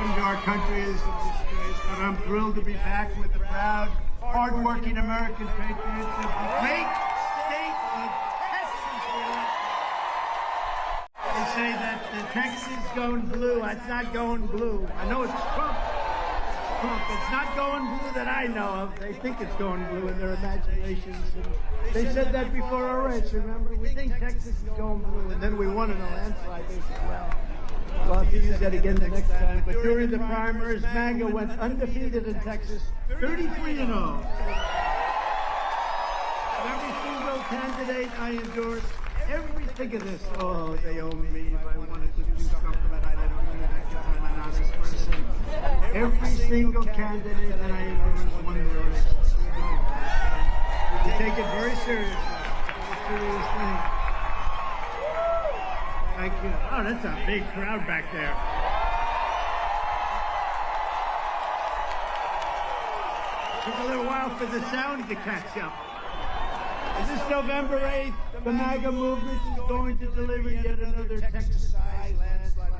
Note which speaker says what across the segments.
Speaker 1: happened to our country is a disgrace, but I'm thrilled to be back with the proud, hard-working American patriots of the great state of Texas. They say that Texas is going blue. It's not going blue. I know it's Trump. It's not going blue that I know of. They think it's going blue in their imaginations. And they said that before our race, remember? We think Texas is going blue, and then we won in a landslide as well. We'll have to use that again the next time. But during the primaries, MAGA went undefeated in Texas, 33-0. Every single candidate I endorse, everything of this. Oh, they owe me if I wanted to do something, but I don't do that because I'm an honest person. Every single candidate that I endorse won the race. We take it very seriously. Very serious thing. Thank you. Oh, that's a big crowd back there. Took a little while for the sound to catch up. This November 8th, the MAGA movement is going to deliver yet another Texas-sized landslide.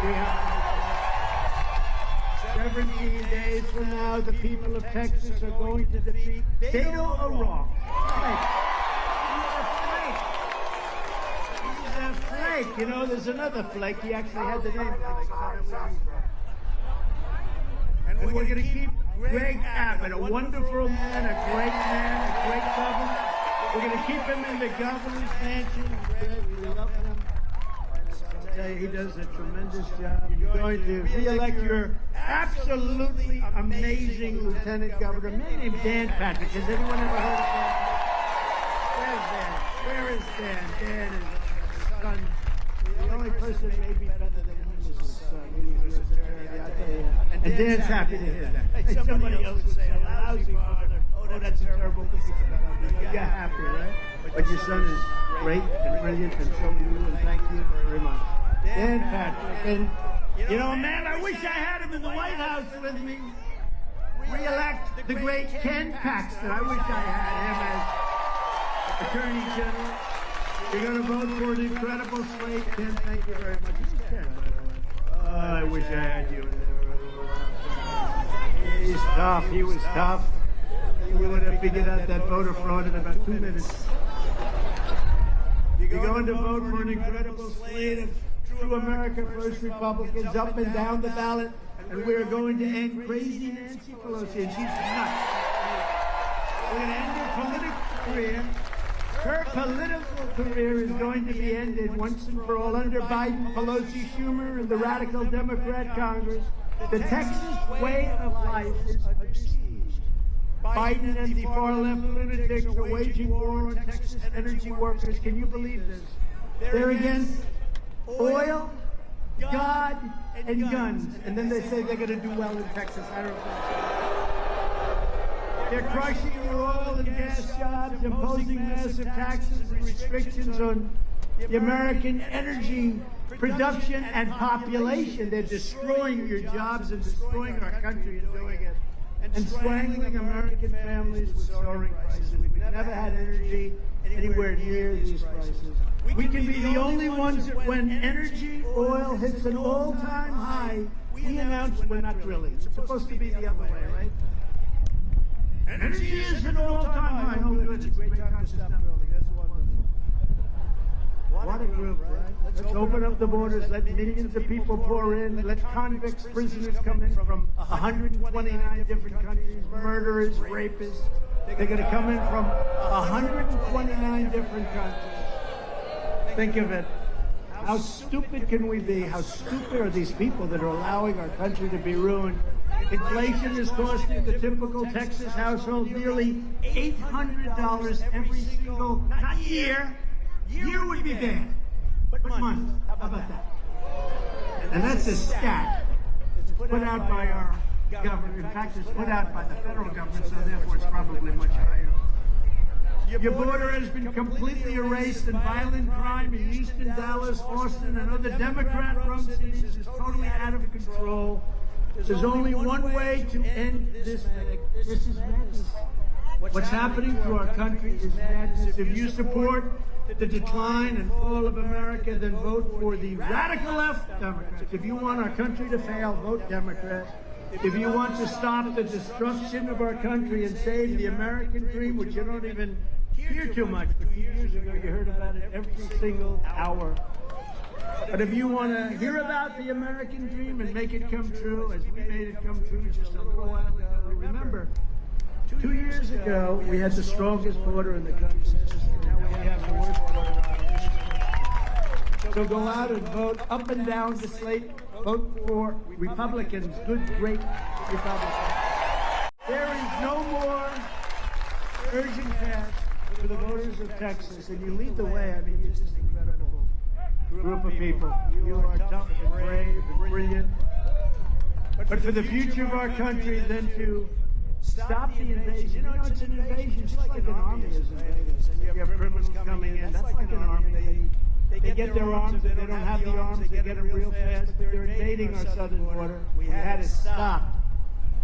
Speaker 1: We have 17 days from now, the people of Texas are going to defeat Beto O'Rourke. Flake. You know, there's another Flake. He actually had the name Flake. And we're going to keep Greg Abbott, a wonderful man, a great governor. We're going to keep him in the governor's mansion. We love him. I'll tell you, he does a tremendous job. You're going to re-elect your absolutely amazing lieutenant governor, a man named Dan Patrick. Has anyone ever heard of Dan? Where is Dan? Dan is son. The only person maybe better than him is his son. And Dan's happy to hear that. Hey, somebody else would say, a lousy father. Oh, that's a terrible thing. You're happy, right? But your son is great and brilliant, and so are you, and thank you very much. Dan Patrick. And, you know, man, I wish I had him in the White House with me. Re-elect the great Ken Paxton. I wish I had him as Attorney General. You're going to vote for an incredible slate. Ken, thank you very much. Ken, by the way. I wish I had you in there. He's tough. He was tough. He would have figured out that voter fraud in about 2 minutes. You're going to vote for an incredible slate of true America First Republicans up and down the ballot, and we're going to end crazy Nancy Pelosi, and she's nuts. We're going to end her political career. Her political career is going to be ended once and for all under Biden, Pelosi, Schumer, and the radical Democrat Congress. The Texas way of life is besieged. Biden and the far-left lunatics are waging war on Texas energy workers. Can you believe this? They're against oil, God, and guns. And then they say they're going to do well in Texas. I don't think so. They're crushing your oil and gas jobs, imposing massive taxes and restrictions on the American energy production and population. They're destroying your jobs and destroying our country and doing it. And strangling American families with soaring prices. We've never had energy anywhere near these prices. We can be the only ones that when energy, oil hits an all-time high, we announce we're not drilling. It's supposed to be the other way, right? Energy is at an all-time high. Oh, good. It's a great time to stop drilling. That's wonderful. What a group, right? Let's open up the borders. Let millions of people pour in. Let convicts, prisoners come in from 129 different countries. Murderers, rapists. They're going to come in from 129 different countries. Think of it. How stupid can we be? How stupid are these people that are allowing our country to be ruined? Inflation is costing the typical Texas household nearly $800 every single, not year. Year would be bad, but month. How about that? And that's a stat. It's put out by our government. In fact, it's put out by the federal government, so therefore it's probably much higher. Your border has been completely erased, and violent crime in Houston, Dallas, Austin, and other Democrat-run cities is totally out of control. There's only one way to end this. This is madness. What's happening to our country is madness. If you support the decline and fall of America, then vote for the radical left Democrats. If you want our country to fail, vote Democrat. If you want to stop the destruction of our country and save the American dream, which you don't even hear too much, but 2 years ago you heard about it every single hour. But if you want to hear about the American dream and make it come true, as we made it come true just a little while ago, remember, 2 years ago we had the strongest border in the country. Now we have the worst border in our history. So go out and vote up and down the slate. Vote for Republicans, good, great Republicans. There is no more urgent task for the voters of Texas, and you lead the way. I mean, you're just an incredible group of people. You are tough and brave and brilliant. But for the future of our country, then to stop the invasion. You know, it's an invasion, just like an army is invading. You have criminals coming in. That's like an army. They get their arms, and they don't have the arms, they get them real fast, but they're invading our southern border. We had to stop.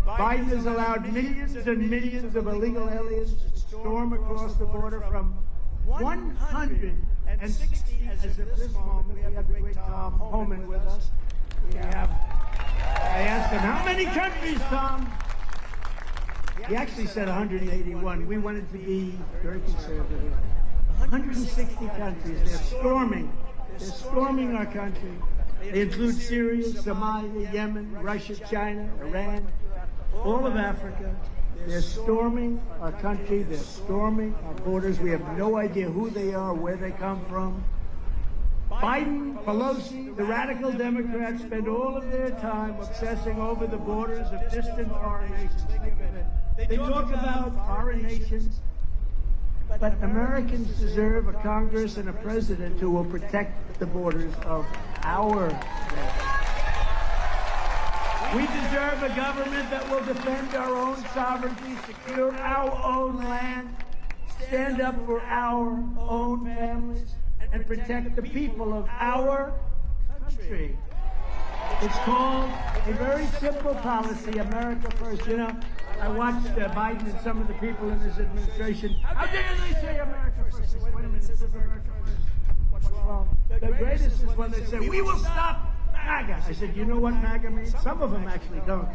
Speaker 1: Biden has allowed millions and millions of illegal aliens to storm across the border from 160, as of this moment. We have the great Tom Homan with us. I asked him, how many countries, Tom? He actually said 181. We wanted to be very conservative. 160 countries. They're storming our country. They include Syria, Somalia, Yemen, Russia, China, Iran, all of Africa. They're storming our country. They're storming our borders. We have no idea who they are, where they come from. Biden, Pelosi, the radical Democrats spend all of their time obsessing over the borders of distant foreign nations. They talk about foreign nations. But Americans deserve a Congress and a president who will protect the borders of our nation. We deserve a government that will defend our own sovereignty, secure our own land, stand up for our own families, and protect the people of our country. It's called a very simple policy, America First. You know, I watched Biden and some of the people in his administration. How dare they say America First? Wait a minute, this is America First. What's wrong? The greatest is when they say, we will stop MAGA. I said, you know what MAGA means? Some of them actually don't.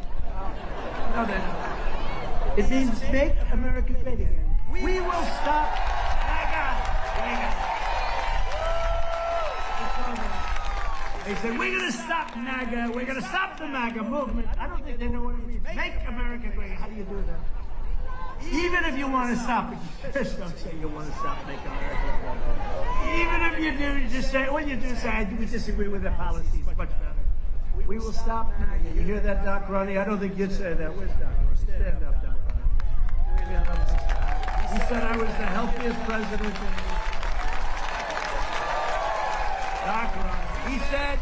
Speaker 1: No, they don't. It means make America great again. We will stop MAGA. They said, we're going to stop MAGA. We're going to stop the MAGA movement. I don't think they know what it means. Make America great. How do you do that? Even if you want to stop it, just don't say you want to stop Make America great. Even if you do, you just say, well, you do say, we disagree with the policies. Much better. We will stop MAGA. You hear that, Doc Ronnie? I don't think you'd say that. Where's Doc Ronnie? Stand up, Doc Ronnie. He said I was the healthiest president in the Doc Ronnie. He said,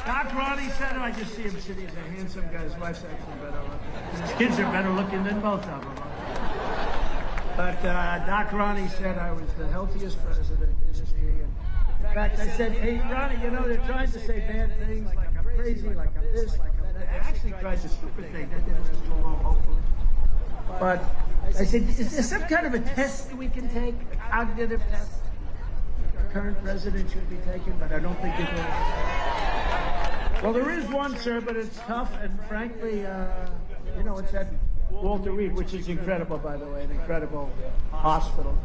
Speaker 1: Doc Ronnie said, I just see him sitting, he's a handsome guy, his wife's actually better looking. His kids are better looking than both of them. But Doc Ronnie said I was the healthiest president in history. And in fact, I said, hey, Ronnie, you know, they're trying to say bad things, like I'm crazy, like I'm this, like I'm that. They actually tried the stupid thing. That didn't last too long, hopefully. But I said, is there some kind of a test that we can take, a cognitive test? Current president should be taken, but I don't think it will. Well, there is one, sir, but it's tough, and frankly, you know, it's at Walter Reed, which is incredible, by the way, an incredible hospital.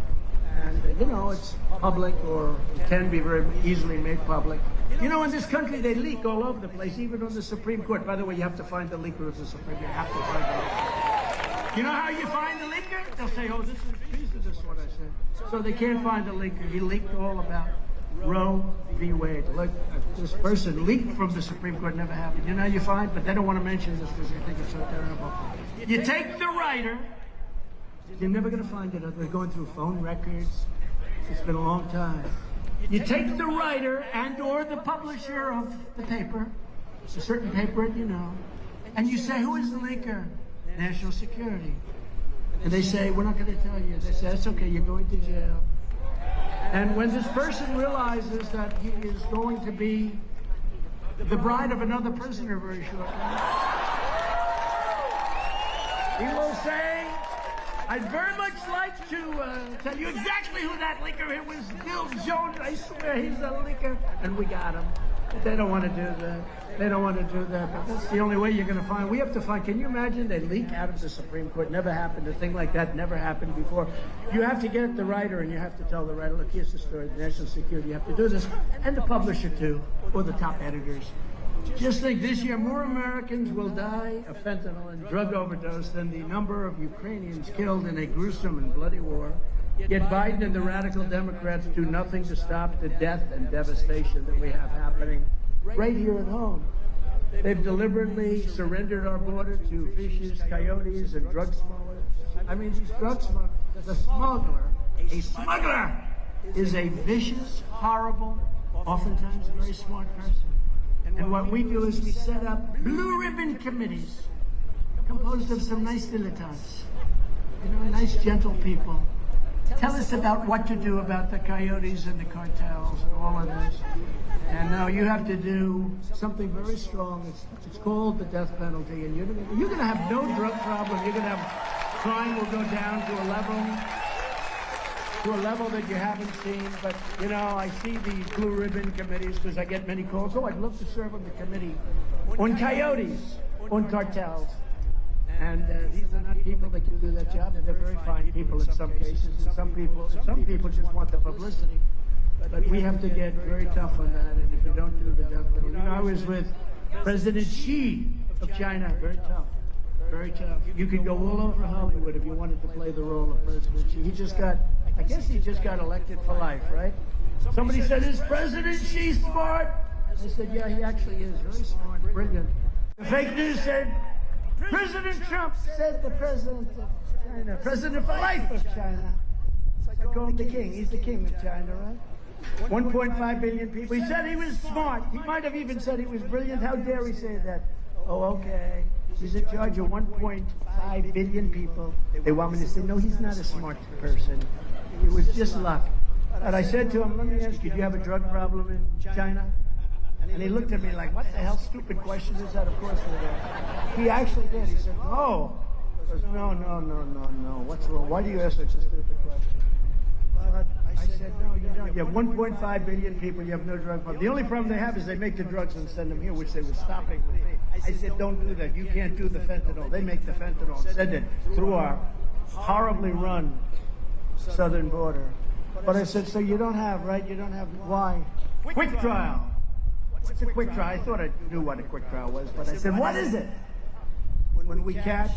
Speaker 1: And, you know, it's public, or it can be very easily made public. You know, in this country, they leak all over the place, even on the Supreme Court. By the way, you have to find the leaker of the Supreme Court. You have to find the leaker. You know how you find the leaker? They'll say, oh, this is what I said. So they can't find the leaker. He leaked all about Roe v. Wade. Look, this person leaked from the Supreme Court, never happened. You know how you find? But they don't want to mention this because they think it's so terrible. You take the writer, you're never going to find it. They're going through phone records. It's been a long time. You take the writer and or the publisher of the paper, a certain paper, you know, and you say, who is the leaker? National Security. And they say, we're not going to tell you. They say, that's okay, you're going to jail. And when this person realizes that he is going to be the bride of another prisoner very shortly, he will say, I'd very much like to tell you exactly who that leaker is. It was Bill Jones. I swear he's a leaker. And we got him. They don't want to do that. They don't want to do that. But that's the only way you're going to find. We have to find. Can you imagine they leak out of the Supreme Court? Never happened. A thing like that never happened before. You have to get the writer and you have to tell the writer, look, here's the story. National security, you have to do this. And the publisher, too, or the top editors. Just think this year more Americans will die of fentanyl and drug overdose than the number of Ukrainians killed in a gruesome and bloody war. Yet Biden and the radical Democrats do nothing to stop the death and devastation that we have happening right here at home. They've deliberately surrendered our border to fishes, coyotes, and drug smugglers. I mean, these drug smugglers, a smuggler is a vicious, horrible, oftentimes very smart person. And what we do is we set up blue ribbon committees composed of some nice dilettantes, nice, gentle people. Tell us about what to do about the coyotes and the cartels and all of this. And now you have to do something very strong. It's called the death penalty. And you're going to have no drug problem. You're going to have crime will go down to a level that you haven't seen. But, I see these blue ribbon committees because I get many calls. Oh, I'd love to serve on the committee on coyotes, on cartels. And these are not people that can do that job. They're very fine people in some cases. And some people just want the publicity. But we have to get very tough on that. And if you don't do the death penalty, I was with President Xi of China. Very tough. Very tough. You could go all over Hollywood if you wanted to play the role of President Xi. He just got elected for life, right? Somebody said, is President Xi smart? I said, yeah, he actually is. Very smart, brilliant. The fake news said, President Trump said the president of China, president for life of China. I call him the king. He's the king of China, right? 1.5 billion people. He said he was smart. He might have even said he was brilliant. How dare he say that? Oh, okay. He's in charge of 1.5 billion people. They want me to say, no, he's not a smart person. It was just luck. And I said to him, let me ask you, do you have a drug problem in China? And he looked at me like, what the hell stupid question is that? Of course we do. He actually did. He said, no. He goes, no. What's wrong? Why do you ask such a stupid question? But I said, no, you don't. You have 1.5 billion people. You have no drug problem. The only problem they have is they make the drugs and send them here, which they were stopping with me. I said, don't do that. You can't do the fentanyl. They make the fentanyl and send it through our horribly run southern border. But I said, so you don't have, right? You don't have, why? Quick trial. What's a quick trial? I thought I knew what a quick trial was, but I said, what is it? When we catch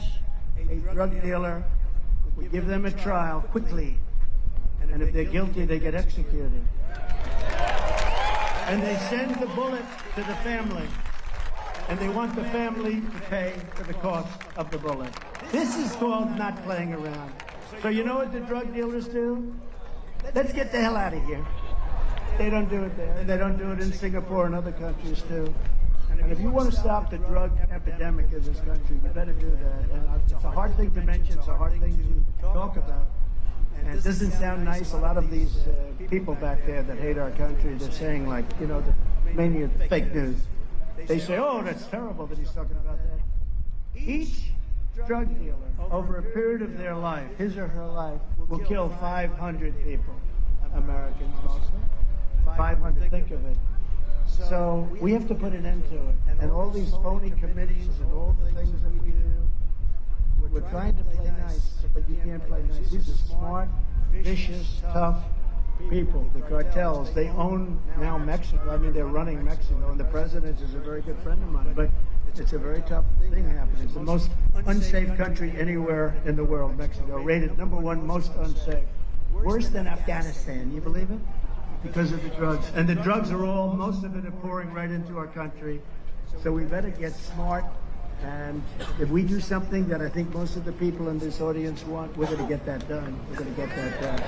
Speaker 1: a drug dealer, we give them a trial quickly. And if they're guilty, they get executed. And they send the bullet to the family. And they want the family to pay for the cost of the bullet. This is called not playing around. So you know what the drug dealers do? Let's get the hell out of here. They don't do it there. And they don't do it in Singapore and other countries, too. And if you want to stop the drug epidemic in this country, you better do that. And it's a hard thing to mention. It's a hard thing to talk about. And it doesn't sound nice. A lot of these people back there that hate our country, they're saying, like, mainly fake news. They say, oh, that's terrible that he's talking about that. Each drug dealer, over a period of their life, his or her life, will kill 500 people. Americans mostly. 500, think of it. So we have to put an end to it. And all these phony committees and all the things that we do, we're trying to play nice, but you can't play nice. These are smart, vicious, tough people. The cartels, they own now Mexico. I mean, they're running Mexico, and the president is a very good friend of mine. But it's a very tough thing happening. It's the most unsafe country anywhere in the world, Mexico. Rated #1 most unsafe. Worse than Afghanistan. You believe it? Because of the drugs. And the drugs are all, most of it are pouring right into our country. So we better get smart. And if we do something that I think most of the people in this audience want, we're going to get that done. We're going to get that done.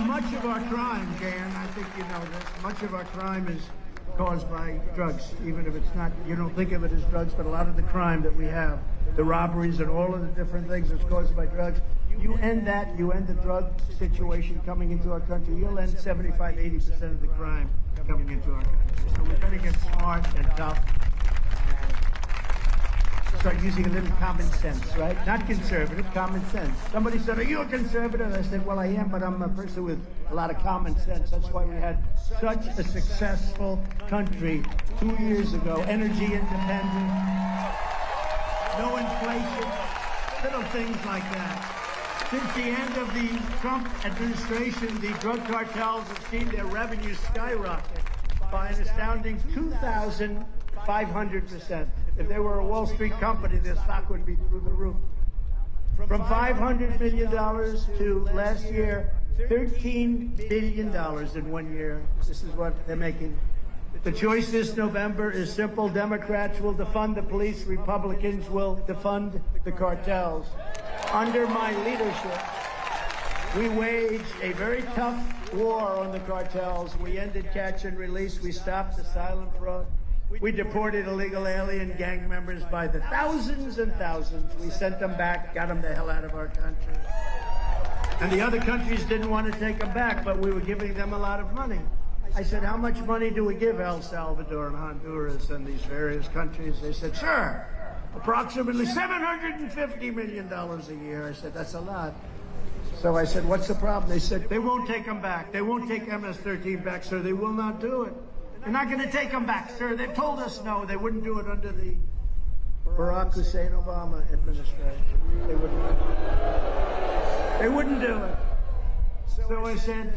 Speaker 1: Much of our crime, Dan, I think you know this, much of our crime is caused by drugs, even if it's not, you don't think of it as drugs, but a lot of the crime that we have, the robberies and all of the different things that's caused by drugs, you end that, you end the drug situation coming into our country, you'll end 75, 80% of the crime coming into our country. So we better get smart and tough. start using a little common sense, right? Not conservative, common sense. Somebody said, are you a conservative? I said, well, I am, but I'm a person with a lot of common sense. That's why we had such a successful country 2 years ago. Energy independent, no inflation, little things like that. Since the end of the Trump administration, the drug cartels have seen their revenues skyrocket by an astounding 2,500%. If they were a Wall Street company, their stock would be through the roof. From $500 million to last year, $13 billion in 1 year. This is what they're making. The choice this November is simple. Democrats will defund the police. Republicans will defund the cartels. Under my leadership, we waged a very tough war on the cartels. We ended catch and release. We stopped the silent fraud. We deported illegal alien gang members by the thousands and thousands. We sent them back, got them the hell out of our country. And the other countries didn't want to take them back, but we were giving them a lot of money. I said, how much money do we give El Salvador and Honduras and these various countries? They said, sir, approximately $750 million a year. I said, that's a lot. So I said, what's the problem? They said, they won't take them back. They won't take MS-13 back, sir. They will not do it. They're not going to take them back, sir. They told us no. They wouldn't do it under the Barack Hussein Obama administration. They wouldn't do it. They wouldn't do it. So I said,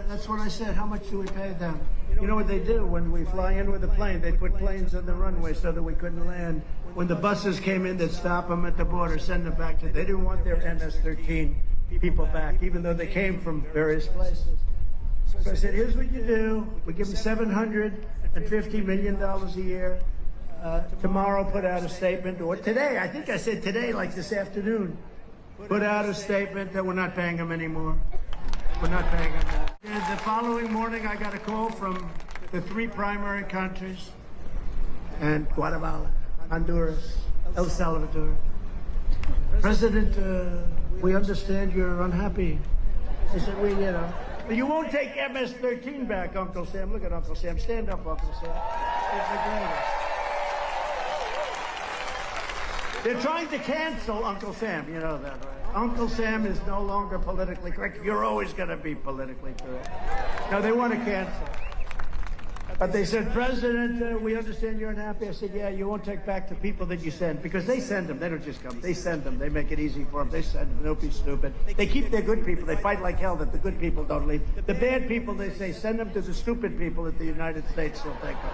Speaker 1: that's what I said. How much do we pay them? You know what they do? When we fly in with a plane, they put planes on the runway so that we couldn't land. When the buses came in, they'd stop them at the border, send them back to. They didn't want their MS-13 people back, even though they came from various places. So I said, here's what you do. We give them $750 million a year. Tomorrow put out a statement, or today, I think I said today, like this afternoon, put out a statement that we're not paying them anymore. We're not paying them. And the following morning, I got a call from the 3 primary countries, and Guatemala, Honduras, El Salvador. President, we understand you're unhappy. I said, well, you know, you won't take MS-13 back, Uncle Sam. Look at Uncle Sam. Stand up, Uncle Sam. He's the greatest. They're trying to cancel Uncle Sam. You know that, right? Uncle Sam is no longer politically correct. You're always going to be politically correct. No, they want to cancel. But they said, President, we understand you're unhappy. I said, yeah, you won't take back the people that you send. Because they send them. They don't just come. They send them. They make it easy for them. They send them. Don't be stupid. They keep their good people. They fight like hell that the good people don't leave. The bad people, they say, send them to the stupid people that the United States will take them.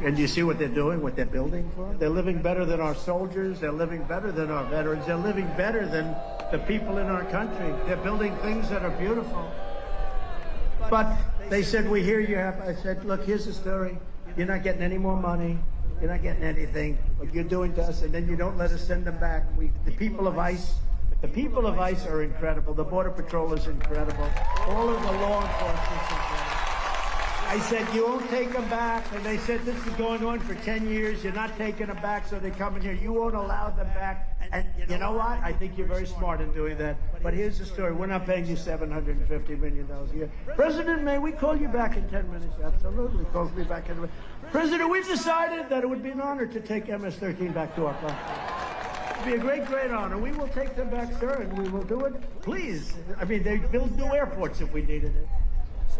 Speaker 1: And you see what they're doing, what they're building for them? They're living better than our soldiers. They're living better than our veterans. They're living better than the people in our country. They're building things that are beautiful. But they said, we hear you have. I said, look, here's the story. You're not getting any more money. You're not getting anything. What you're doing to us, and then you don't let us send them back. The people of ICE are incredible. The Border Patrol is incredible. All of the law enforcement is incredible. I said, you won't take them back. And they said, this is going on for 10 years. You're not taking them back, so they come in here. You won't allow them back. And you know what? I think you're very smart in doing that. But here's the story. We're not paying you $750 million a year. President, may we call you back in 10 minutes? Absolutely. Calls me back in a minute. President, we've decided that it would be an honor to take MS-13 back to our country. It would be a great, great honor. We will take them back, sir, and we will do it. Please. I mean, they build new airports if we needed it.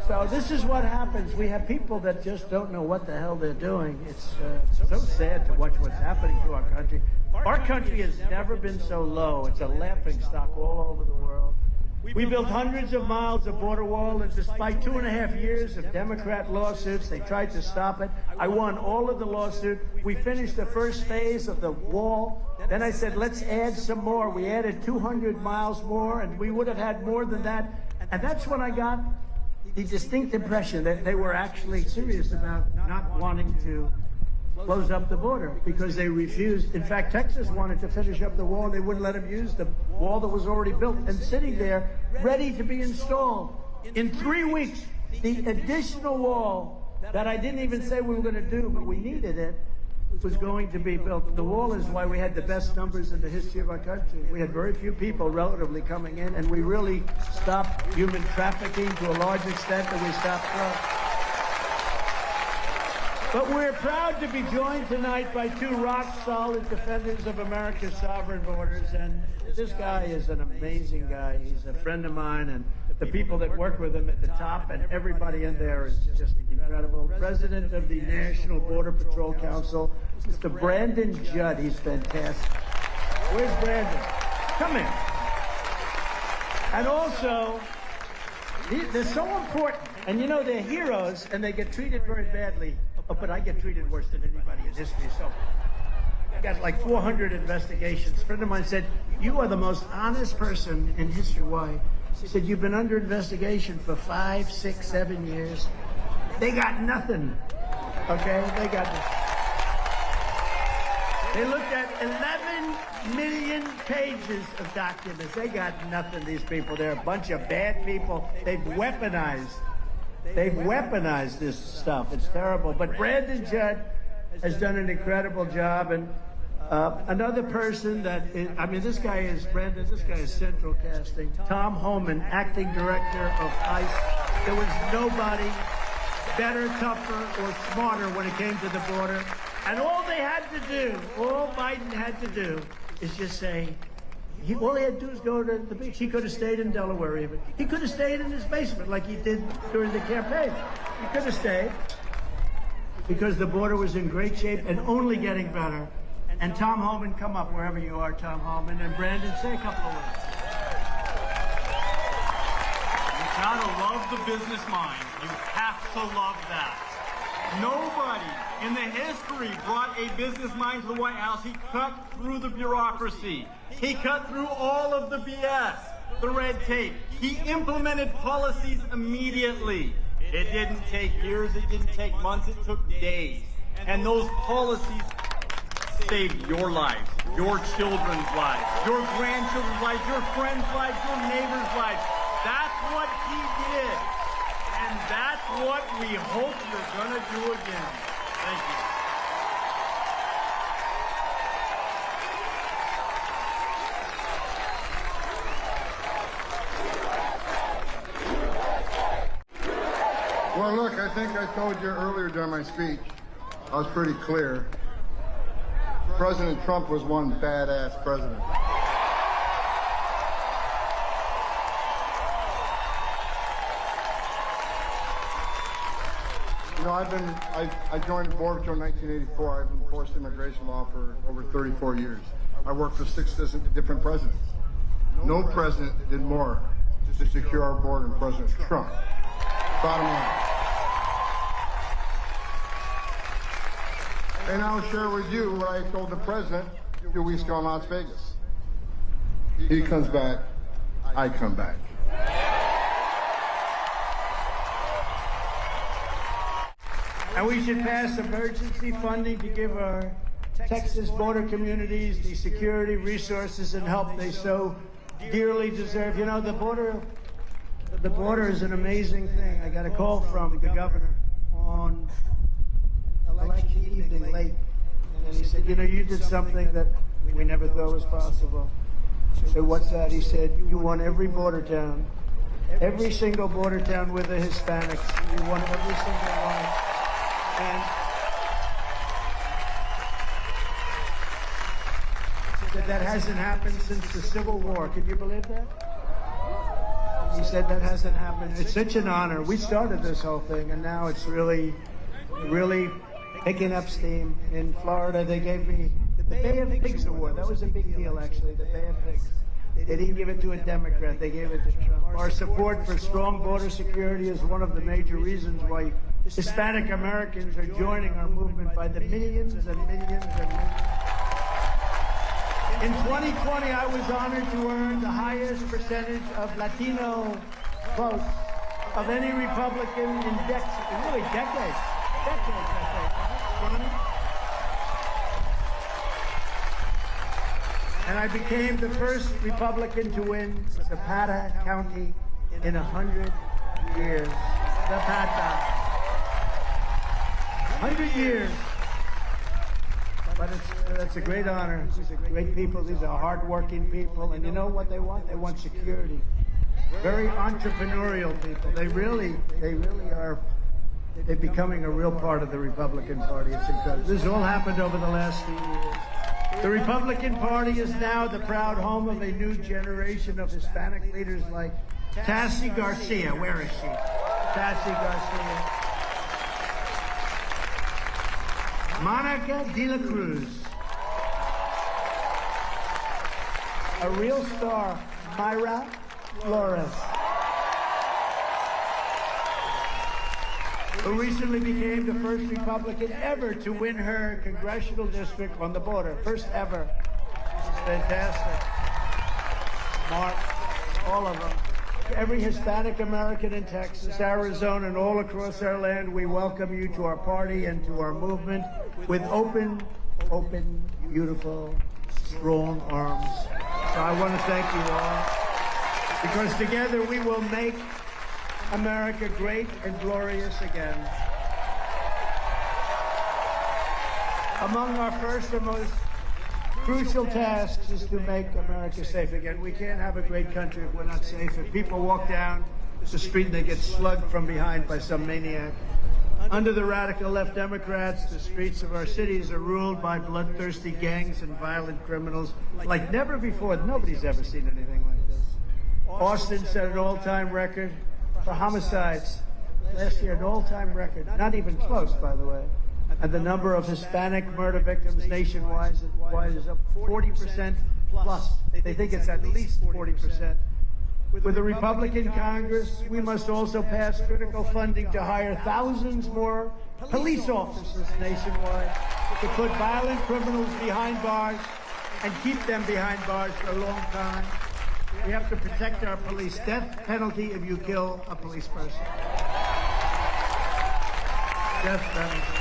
Speaker 1: So this is what happens. We have people that just don't know what the hell they're doing. It's so sad to watch what's happening to our country. Our country has never been so low. It's a laughingstock all over the world. We built hundreds of miles of border wall, and despite 2.5 years of Democrat lawsuits, they tried to stop it. I won all of the lawsuit. We finished the first phase of the wall. Then I said, let's add some more. We added 200 miles more, and we would have had more than that. And that's when I got the distinct impression that they were actually serious about not wanting to close up the border because they refused. In fact, Texas wanted to finish up the wall. They wouldn't let them use the wall that was already built and sitting there ready to be installed. In 3 weeks, the additional wall that I didn't even say we were going to do, but we needed it, was going to be built. The wall is why we had the best numbers in the history of our country. We had very few people relatively coming in, and we really stopped human trafficking to a large extent, and we stopped drugs. But we're proud to be joined tonight by two rock-solid defenders of America's sovereign borders, and this guy is an amazing guy. He's a friend of mine, and the people that work with him at the top and everybody in there is just incredible. President of the National Border Patrol Council, Mr. Brandon Judd. He's fantastic. Where's Brandon? Come in. And also, they're so important. And you know, they're heroes, and they get treated very badly. Oh, but I get treated worse than anybody in history, so I got like 400 investigations. A friend of mine said, you are the most honest person in history. Why? He said, you've been under investigation for 5, 6, 7 years. They got nothing, okay? They got nothing. They looked at 11 million pages of documents. They got nothing, these people. They're a bunch of bad people. They've weaponized this stuff. It's terrible. But Brandon Judd has done an incredible job. And another person that is, I mean, this guy is central casting. Tom Homan, acting director of ICE. There was nobody better, tougher, or smarter when it came to the border. And all they had to do, all Biden had to do, is just say, all he had to do is go to the beach. He could have stayed in Delaware even. He could have stayed in his basement like he did during the campaign. He could have stayed because the border was in great shape and only getting better. And Tom Homan, come up wherever you are, Tom Homan. And Brandon, say a couple of words.
Speaker 2: You gotta love the business mind. You have to love that. Nobody in the history brought a business mind to the White House. He cut through the bureaucracy. He cut through all of the BS, the red tape. He implemented policies immediately. It didn't take years, it didn't take months, it took days. And those policies saved your lives, your children's lives, your grandchildren's lives, your friends' lives, your neighbors' lives. That's what he did. And that's what we hope you're gonna do again. Thank you.
Speaker 3: Well, look, I think I told you earlier during my speech, I was pretty clear. President Trump was one badass president. You know, I joined the Border Patrol in 1984. I've enforced immigration law for over 34 years. I worked for 6 different presidents. No president did more to secure our border than President Trump. Bottom line. And I'll share with you what I told the president 2 weeks ago in Las Vegas. He comes back, I come back.
Speaker 1: And we should pass emergency funding to give our Texas border communities the security, resources, and help they so dearly deserve. You know, the border is an amazing thing. I got a call from the governor on election evening late, and he said, you know, you did something that we never thought was possible. I said, what's that? He said, you won every border town, every single border town with the Hispanics. You won every single one. And that hasn't happened since the Civil War. Can you believe that? He said that hasn't happened. It's such an honor. We started this whole thing, and now it's really picking up steam. In Florida, they gave me the Bay of Pigs Award. That was a big deal, actually, the Bay of Pigs. They didn't give it to a Democrat. They gave it to Trump. Our support for strong border security is one of the major reasons why Hispanic Americans are joining our movement by the millions and millions and millions. In 2020, I was honored to earn the highest percentage of Latino votes of any Republican in decades. And I became the first Republican to win Zapata County in 100 years. Zapata. 100 years. But it's a great honor. These are great people. These are hardworking people. And you know what they want? They want security. Very entrepreneurial people. They really are They're becoming a real part of the Republican Party. It's incredible. This has all happened over the last few years. The Republican Party is now the proud home of a new generation of Hispanic leaders like Tassie Garcia. Where is she? Tassie Garcia. Monica de la Cruz. A real star, Mayra Flores, who recently became the first Republican ever to win her congressional district on the border. First ever. This is fantastic. Mark, all of them. Every Hispanic American in Texas, Arizona, and all across our land, we welcome you to our party and to our movement with open, beautiful, strong arms. So I want to thank you all, because together we will make America great and glorious again. Among our first and most crucial tasks is to make America safe again. We can't have a great country if we're not safe. If people walk down the street and they get slugged from behind by some maniac. Under the radical left Democrats, the streets of our cities are ruled by bloodthirsty gangs and violent criminals like never before. Nobody's ever seen anything like this. Austin set an all-time record for homicides. Last year, an all-time record. Not even close, by the way. And the number of Hispanic murder victims nationwide is up 40% plus. They think it's at least 40%. With the Republican Congress, we must also pass critical funding to hire thousands more police officers nationwide to put violent criminals behind bars and keep them behind bars for a long time. We have to protect our police. Death penalty if you kill a police person. Death penalty.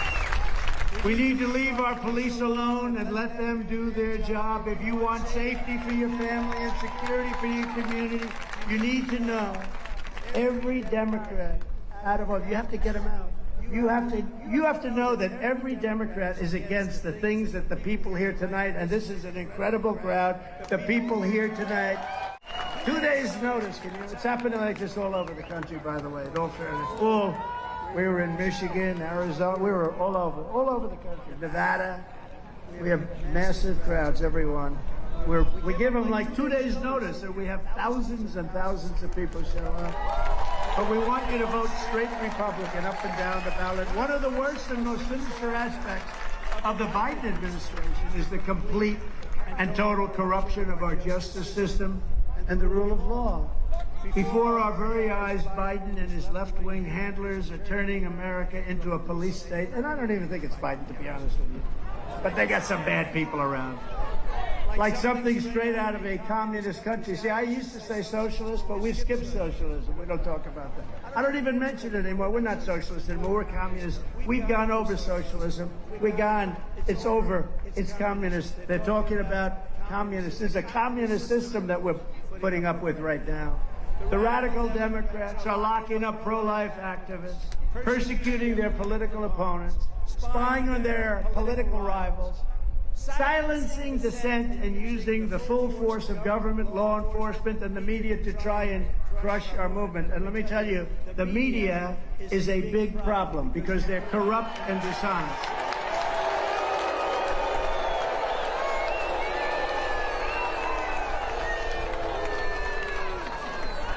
Speaker 1: We need to leave our police alone and let them do their job. If you want safety for your family and security for your community, you need to know every Democrat out of all, you have to get them out. You have to know that every Democrat is against the things that the people here tonight, and this is an incredible crowd, the people here tonight. 2 days notice, it's happening like this all over the country, by the way, in all fairness. We were in Michigan, Arizona, we were all over the country. Nevada, we have massive crowds, everyone. We give them like 2 days notice, and we have thousands and thousands of people show up. But we want you to vote straight Republican up and down the ballot. One of the worst and most sinister aspects of the Biden administration is the complete and total corruption of our justice system and the rule of law. Before our very eyes, Biden and his left-wing handlers are turning America into a police state. And I don't even think it's Biden, to be honest with you. But they got some bad people around. Like something straight out of a communist country. See, I used to say socialist, but we've skipped socialism. We don't talk about that. I don't even mention it anymore. We're not socialists anymore. We're communists. We've gone over socialism. We're gone. It's over. It's communist. They're talking about communists. There's a communist system that we're putting up with right now. The radical Democrats are locking up pro-life activists, persecuting their political opponents, spying on their political rivals, silencing dissent, and using the full force of government, law enforcement, and the media to try and crush our movement. And let me tell you, the media is a big problem because they're corrupt and dishonest.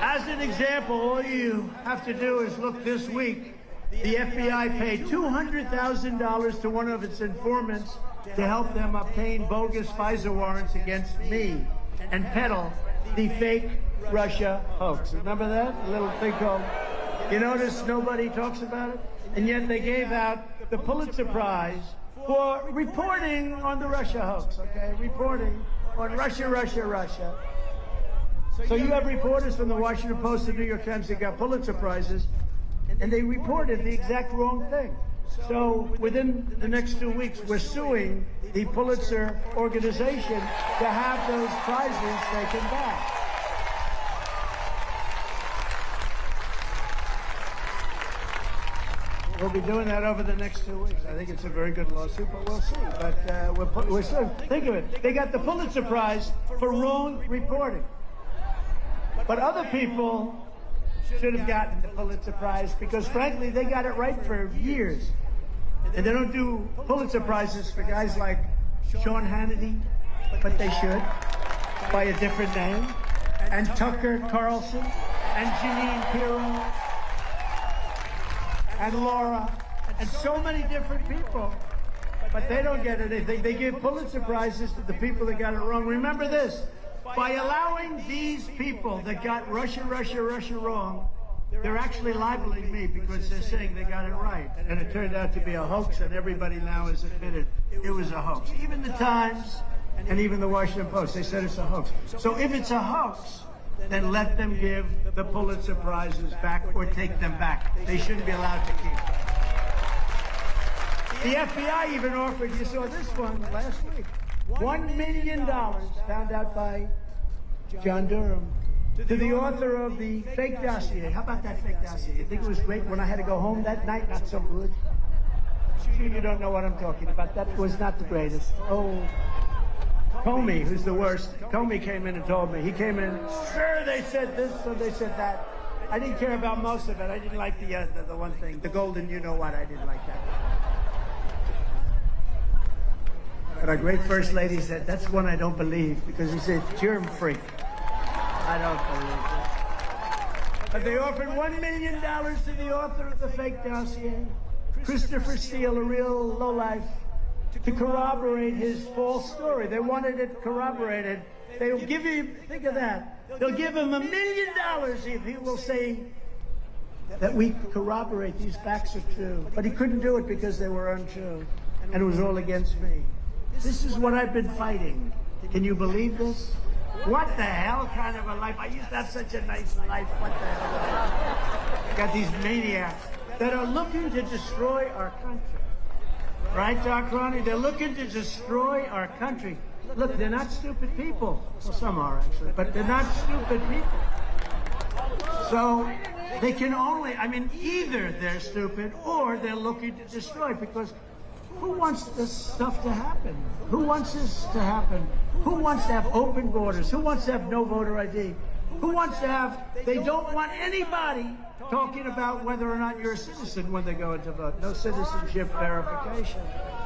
Speaker 1: As an example, all you have to do is look this week. The FBI paid $200,000 to one of its informants to help them obtain bogus FISA warrants against me and peddle the fake Russia hoax. Remember that? A little thing called, you notice nobody talks about it? And yet they gave out the Pulitzer Prize for reporting on the Russia hoax, okay? Reporting on Russia. So you have reporters from the Washington Post and New York Times that got Pulitzer Prizes, and they reported the exact wrong thing. So within the next 2 weeks, we're suing the Pulitzer organization to have those prizes taken back. We'll be doing that over the next 2 weeks. I think it's a very good lawsuit, but we'll see. But we're suing. Think of it. They got the Pulitzer Prize for wrong reporting. But other people should have gotten the Pulitzer Prize because, frankly, they got it right for years. And they don't do Pulitzer Prizes for guys like Sean Hannity, but they should, by a different name, and Tucker Carlson, and Jeanine Pirro, and Laura, and so many different people. But they don't get anything. They give Pulitzer Prizes to the people that got it wrong. Remember this, by allowing these people that got Russia wrong, they're actually libeling me because they're saying they got it right. And it turned out to be a hoax, and everybody now has admitted it was a hoax. Even the Times and even the Washington Post, they said it's a hoax. So if it's a hoax, then let them give the Pulitzer Prizes back or take them back. They shouldn't be allowed to keep them. The FBI even offered, you saw this one last week, $1 million found out by John Durham to the author of the fake dossier. How about that fake dossier? You think it was great when I had to go home that night? Not so good. I'm sure you don't know what I'm talking about. That was not the greatest. Oh, Comey, who's the worst. Comey came in and told me. He came in, sir, they said this, so they said that. I didn't care about most of it. I didn't like the one thing, the golden you-know-what. I didn't like that. But our great First Lady said, that's one I don't believe, because he said, germ freak. I don't believe that. But they offered $1 million to the author of the fake dossier, Christopher Steele, a real lowlife, to corroborate his false story. They wanted it corroborated. They'll give him, think of that, they'll give him $1 million if he will say that we corroborate these facts are true. But he couldn't do it because they were untrue, and it was all against me. This is what I've been fighting. Can you believe this? What the hell kind of a life? I used to have such a nice life. What the hell? Got these maniacs that are looking to destroy our country. Right, Doc Ronnie? They're looking to destroy our country. Look, they're not stupid people. Well, some are actually, but they're not stupid people. So they can only, either they're stupid or they're looking to destroy, because who wants this stuff to happen? Who wants this to happen? Who wants to have open borders? Who wants to have no voter ID? Who wants to have, they don't want anybody talking about whether or not you're a citizen when they go in to vote. No citizenship verification.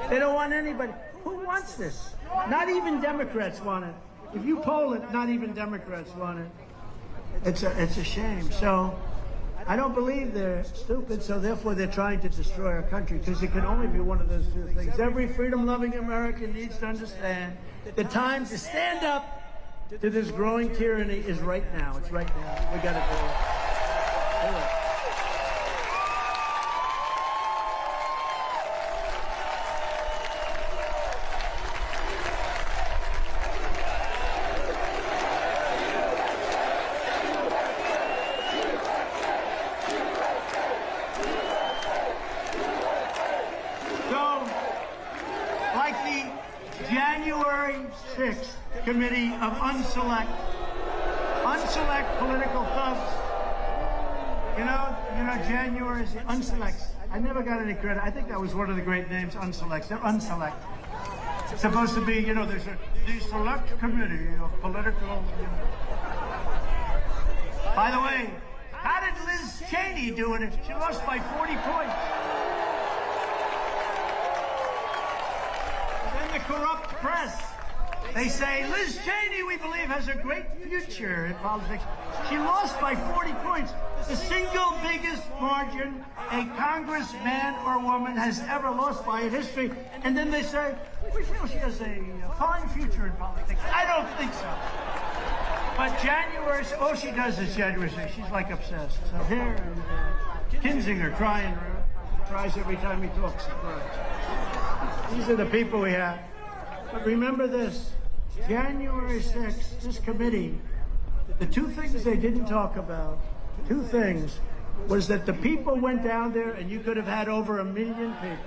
Speaker 1: They don't want anybody. Who wants this? Not even Democrats want it. If you poll it, not even Democrats want it. It's a shame. So I don't believe they're stupid, so therefore they're trying to destroy our country, because it can only be one of those two things. Every freedom-loving American needs to understand the time to stand up to this growing tyranny is right now. It's right now. We got to do it. Do it. Committee of unselect political thugs. You know, January is unselects. I never got any credit. I think that was one of the great names, unselects. They're unselect. It's supposed to be, there's the select committee of political. By the way, how did Liz Cheney do it? She lost by 40 points. And then the corrupt press. They say, Liz Cheney, we believe, has a great future in politics. She lost by 40 points, the single biggest margin a congressman or woman has ever lost by in history. And then they say, we feel she has a fine future in politics. I don't think so. But January, all she does is January 6th. She's like obsessed. So here, Kinzinger crying, cries every time he talks. These are the people we have. But remember this, January 6th, this committee, the two things they didn't talk about, two things, was that the people went down there and you could have had over 1 million people.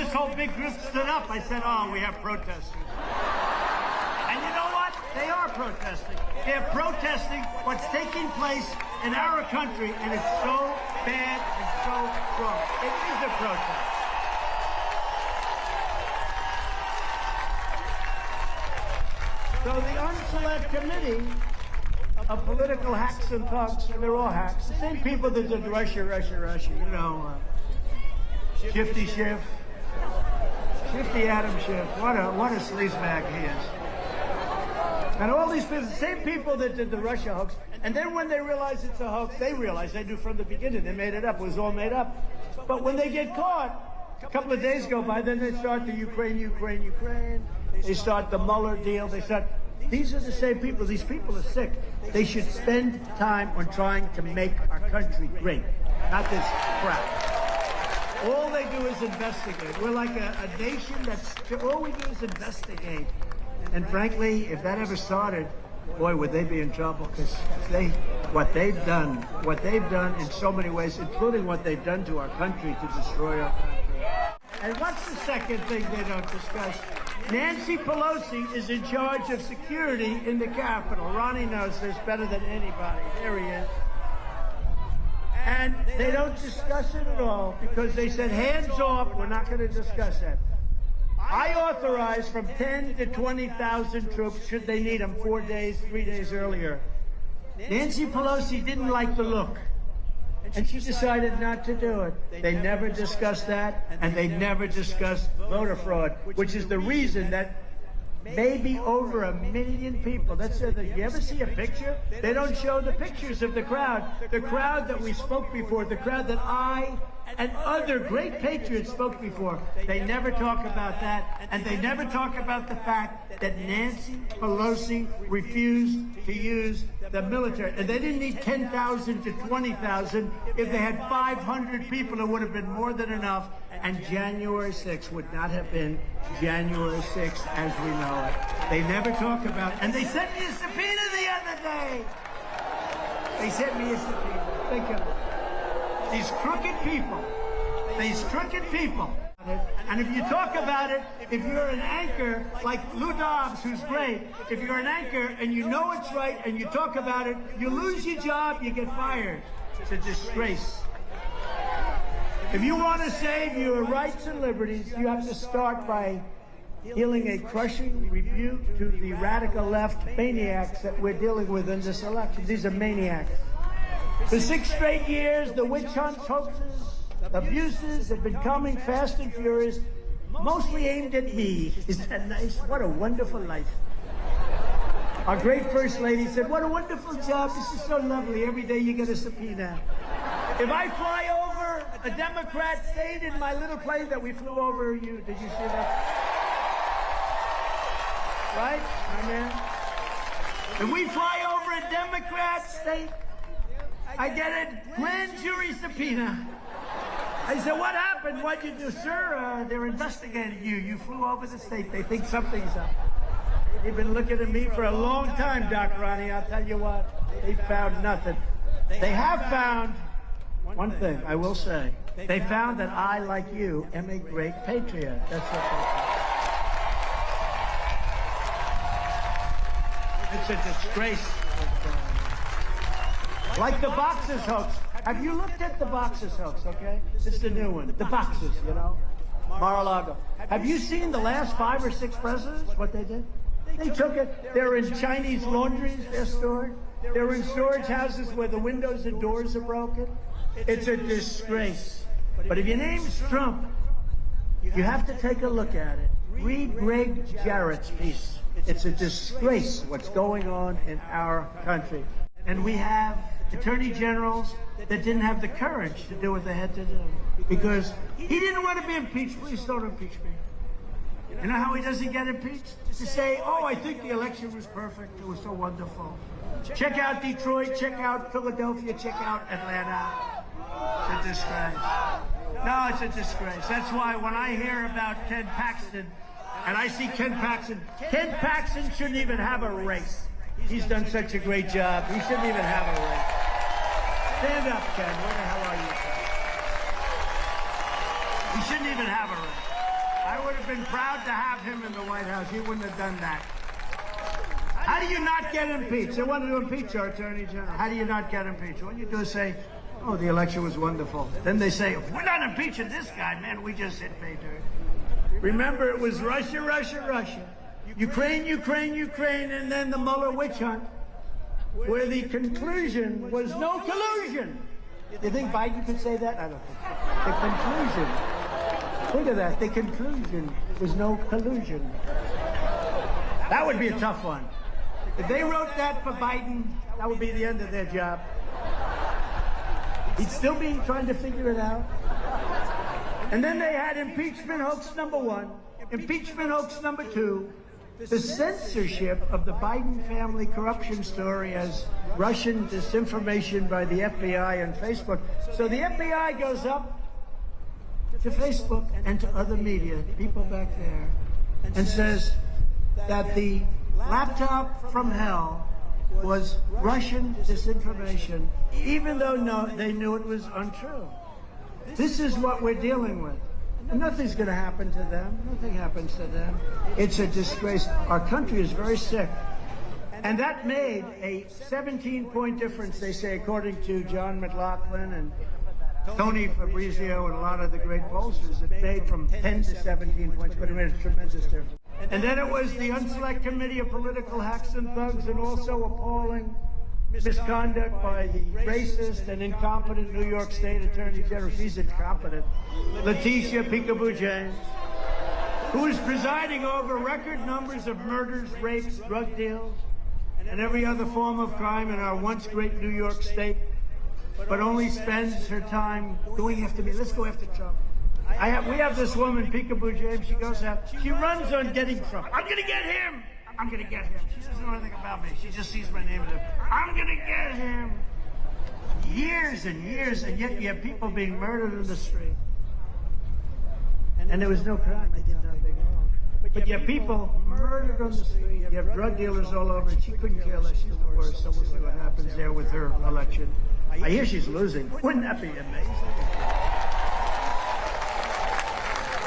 Speaker 1: this whole big group stood up, I said, oh, we have protesters. And you know what? They are protesting. They're protesting what's taking place in our country, and it's so bad and so wrong. It is a protest. So the unselect committee of political hacks and thugs, and they're all hacks, the same people that did Russia, you know, Shifty Schiff, Shifty Adam Schiff, what a sleazebag he is. And all these people, the same people that did the Russia hoax, and then when they realize it's a hoax, they realize they knew from the beginning, they made it up, it was all made up. But when they get caught, a couple of days go by, then they start the Ukraine. They start the Mueller deal. They start. These are the same people. These people are sick. They should spend time on trying to make our country great, not this crap. All they do is investigate. We're like a nation that's all we do is investigate. And frankly, if that ever started, boy, would they be in trouble? Because what they've done in so many ways, including what they've done to our country to destroy our country. And what's the second thing they don't discuss? Nancy Pelosi is in charge of security in the Capitol. Ronnie knows this better than anybody. There he is. And they don't discuss it at all because they said, hands off, we're not going to discuss that. I authorized from 10 to 20,000 troops should they need them 3 days earlier. Nancy Pelosi didn't like the look, and she decided not to do it. They never discussed that, and they never discussed voter fraud, which is the reason that maybe over 1 million people. That's you ever see a picture? They don't show the pictures of the crowd that we spoke before, the crowd that I and other great patriots spoke before. They never talk about that, and they never talk about the fact that Nancy Pelosi refused to use the military. And they didn't need 10,000 to 20,000. If they had 500 people, it would have been more than enough. And January 6th would not have been January 6th as we know it. They never talk about it. And they sent me a subpoena the other day. They sent me a subpoena. Think of it. These crooked people. And if you talk about it, if you're an anchor, like Lou Dobbs, who's great, if you're an anchor and you know it's right and you talk about it, you lose your job, you get fired. It's a disgrace. If you want to save your rights and liberties, you have to start by dealing a crushing rebuke to the radical left maniacs that we're dealing with in this election. These are maniacs. For 6 straight years, the witch hunts, hoaxes, abuses have been coming fast and furious, mostly aimed at me. Is that nice? What a wonderful life. Our great First Lady said, what a wonderful job. This is so lovely. Every day you get a subpoena. If I fly over a Democrat state in my little plane that we flew over, did you see that? Right, my man? If we fly over a Democrat state, I get a grand jury subpoena. I said, what happened? What'd you do? Sir, they're investigating you. You flew over the state. They think something's up. They've been looking at me for a long time, Doc Ronnie. I'll tell you what, they found nothing. They have found one thing, I will say. They found that I, like you, am a great patriot. That's what they found. It's a disgrace. Like the boxes hoax. Have you looked at the boxes hoax, okay? This is the new one. The boxes, you know? Mar-a-Lago. Have you seen the last 5 or 6 presidents, what they did? They took it. They're in Chinese laundries, they're stored. They're in storage houses where the windows and doors are broken. It's a disgrace. But if your name's Trump, you have to take a look at it. Read Greg Jarrett's piece. It's a disgrace what's going on in our country. And we have attorney generals that didn't have the courage to do what they had to do because he didn't want to be impeached. Please don't impeach me. You know how he doesn't get impeached? To say, oh, I think the election was perfect. It was so wonderful. Check out Detroit, check out Philadelphia, check out Atlanta. It's a disgrace. No, it's a disgrace. That's why when I hear about Ken Paxton and I see Ken Paxton shouldn't even have a race. He's done such a great job. He shouldn't even have a race. Stand up, Ken. Where the hell are you, Ken? He shouldn't even have a race. I would have been proud to have him in the White House. He wouldn't have done that. How do you not get impeached? They wanted to impeach our Attorney General. How do you not get impeached? What you do is say, oh, the election was wonderful. Then they say, we're not impeaching this guy, man. We just hit pay dirt. Remember, it was Russia, Russia, Russia. Ukraine, Ukraine, Ukraine, and then the Mueller witch hunt, where the conclusion was no collusion. You think Biden could say that? I don't think so. The conclusion. Think of that. The conclusion was no collusion. That would be a tough one. If they wrote that for Biden, that would be the end of their job. He'd still be trying to figure it out. And then they had impeachment hoax number 1, impeachment hoax number 2, the censorship of the Biden family corruption story as Russian disinformation by the FBI and Facebook. So the FBI goes up to Facebook and to other media, people back there, and says that the laptop from hell was Russian disinformation, even though they knew it was untrue. This is what we're dealing with. And nothing's going to happen to them. Nothing happens to them. It's a disgrace. Our country is very sick. And that made a 17-point difference, they say, according to John McLaughlin and Tony Fabrizio and a lot of the great pollsters. It made from 10 to 17 points, but it made a tremendous difference. And then it was the Unselect Committee of Political Hacks and Thugs, and also appalling misconduct by the racist and incompetent New York State Attorney General. She's incompetent. Letitia Peekaboo James, who is presiding over record numbers of murders, rapes, drug deals, and every other form of crime in our once great New York State, but only spends her time going after me. Let's go after Trump. We have this woman, Peekaboo James. She goes out. She runs on getting Trump. I'm going to get him. I'm going to get him. She doesn't know anything about me. She just sees my name in it. I'm going to get him. Years and years, and yet you have people being murdered in the street. And there was no crime. They did nothing wrong. But you have people murdered on the street. You have drug dealers all over. She couldn't care less. She's the worst. So we'll see what happens there with her election. I hear she's losing. Wouldn't that be amazing?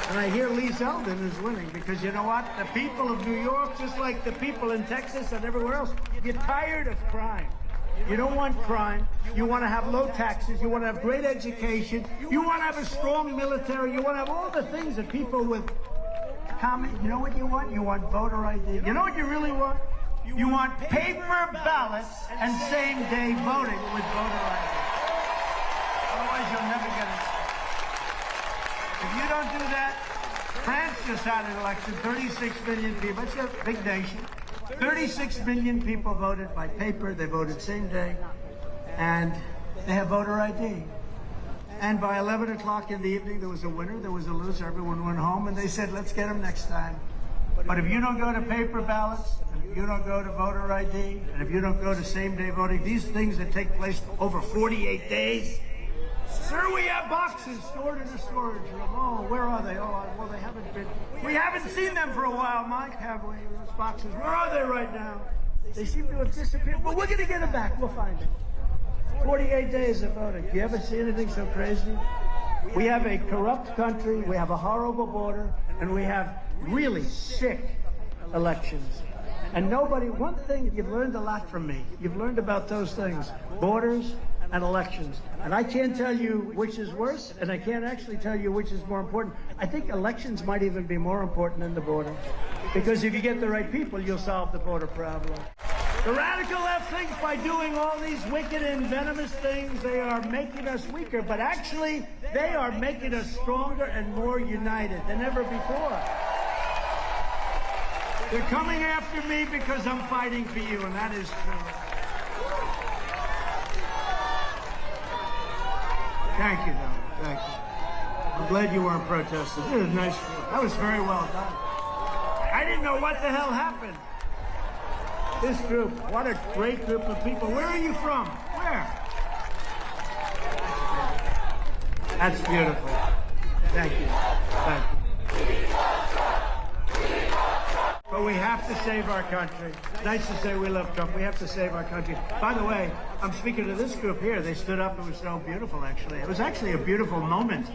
Speaker 1: And I hear Lee Zeldin is winning because you know what? The people of New York, just like the people in Texas and everywhere else, you're tired of crime. You don't want crime. You want to have low taxes. You want to have great education. You want to have a strong military. You want to have all the things that people with common. You know what you want? You want voter ID. You know what you really want? You want paper ballots and same-day voting with voter ID. Otherwise, you'll never get it. If you don't do that, France just had an election, 36 million people. It's a big nation. 36 million people voted by paper. They voted same day. And they have voter ID. And by 11 o'clock in the evening, there was a winner, there was a loser. Everyone went home, and they said, let's get him next time. But if you don't go to paper ballots, and if you don't go to voter ID, and if you don't go to same-day voting, these things that take place over 48 days, sir, we have boxes stored in a storage room. Oh, where are they? Oh, well, they haven't been. We haven't seen them for a while, Mike, have we? Those boxes. Where are they right now? They seem to have disappeared. But we're going to get them back. We'll find them. 48 days of voting. Do you ever see anything so crazy? We have a corrupt country. We have a horrible border. And we have really sick elections. And nobody, one thing, you've learned a lot from me. You've learned about those things. Borders and elections. And I can't tell you which is worse, and I can't actually tell you which is more important. I think elections might even be more important than the border. Because if you get the right people, you'll solve the border problem. The radical left thinks by doing all these wicked and venomous things, they are making us weaker. But actually, they are making us stronger and more united than ever before. They're coming after me because I'm fighting for you, and that is true. Thank you, Don. Thank you. I'm glad you weren't protesting. It was nice. That was very well done. I didn't know what the hell happened. This group, what a great group of people. Where are you from? Where? That's beautiful. Thank you. Thank you. But we have to save our country. It's nice to say we love Trump. We have to save our country. By the way, I'm speaking to this group here. They stood up. It was so beautiful, actually. It was actually a beautiful moment.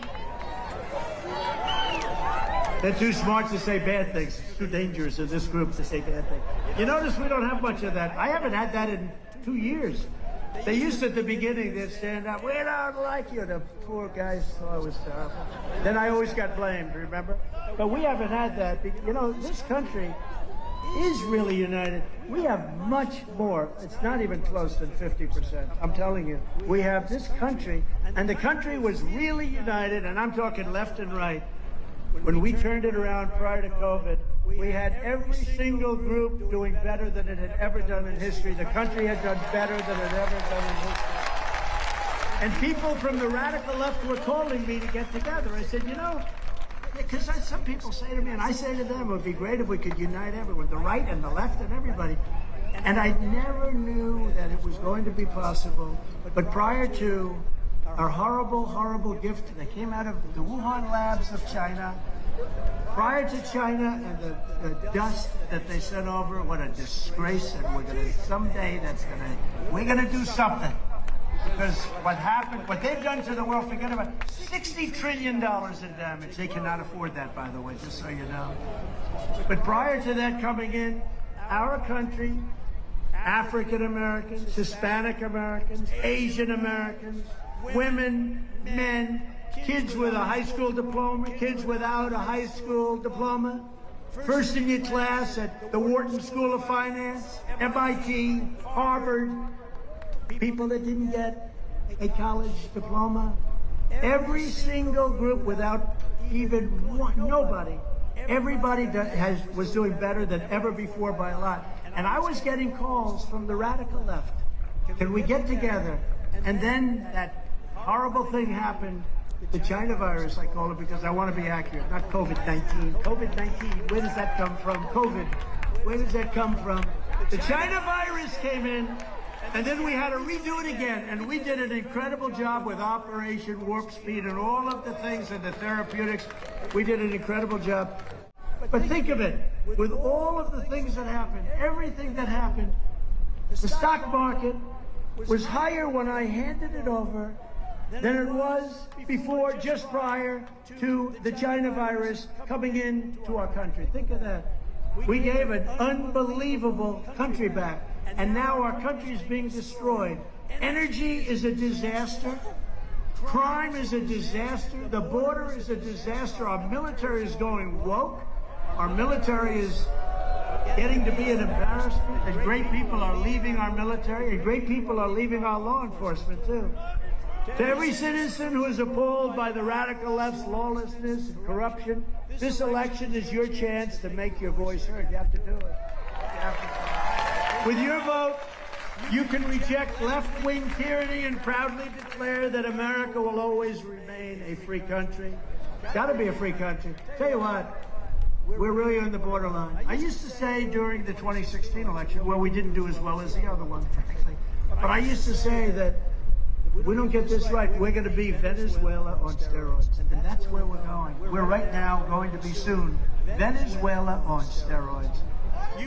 Speaker 1: They're too smart to say bad things. It's too dangerous in this group to say bad things. You notice we don't have much of that. I haven't had that in 2 years. They used to, at the beginning, they'd stand up, we don't like you. The poor guys thought it was terrible. Then I always got blamed, remember? But we haven't had that. You know, this country is really united. We have much more. It's not even close than 50%. I'm telling you. We have this country, and the country was really united, and I'm talking left and right. When we turned it around prior to COVID, we had every single group doing better than it had ever done in history. The country had done better than it had ever done in history. And people from the radical left were calling me to get together. I said, you know, because some people say to me, and I say to them, it would be great if we could unite everyone, the right and the left and everybody. And I never knew that it was going to be possible. But prior to our horrible, horrible gift that came out of the Wuhan labs of China, prior to China and the dust that they sent over, what a disgrace, and we're going to, someday we're going to do something. Because what happened, what they've done to the world, forget about it, $60 trillion in damage. They cannot afford that, by the way, just so you know. But prior to that coming in, our country, African Americans, Hispanic Americans, Asian Americans, women, men, kids with a high school diploma, kids without a high school diploma, first in your class at the Wharton School of Finance, MIT, Harvard, people that didn't get a college diploma, every single group without even one, nobody, everybody was doing better than ever before by a lot. And I was getting calls from the radical left. Can we get together? And then that horrible thing happened, the China virus, I call it, because I want to be accurate, not COVID-19. COVID-19, where does that come from? COVID, where does that come from? The China virus came in, and then we had to redo it again, and we did an incredible job with Operation Warp Speed and all of the things and the therapeutics. We did an incredible job. But think of it, with all of the things that happened, everything that happened, the stock market was higher when I handed it over than it was before, just prior to the China virus coming into our country. Think of that. We gave an unbelievable country back, and now our country is being destroyed. Energy is a disaster. Crime is a disaster. The border is a disaster. Our military is going woke. Our military is getting to be an embarrassment, and great people are leaving our military, and great people are leaving our law enforcement, too. To every citizen who is appalled by the radical left's lawlessness and corruption, this election is your chance to make your voice heard. You have to do it. You have to. With your vote, you can reject left-wing tyranny and proudly declare that America will always remain a free country. Got to be a free country. Tell you what, we're really on the borderline. I used to say during the 2016 election, well, we didn't do as well as the other one, frankly. But I used to say that if we don't get this right, we're going to be Venezuela on steroids. And that's where we're going. We're right now going to be soon Venezuela on steroids.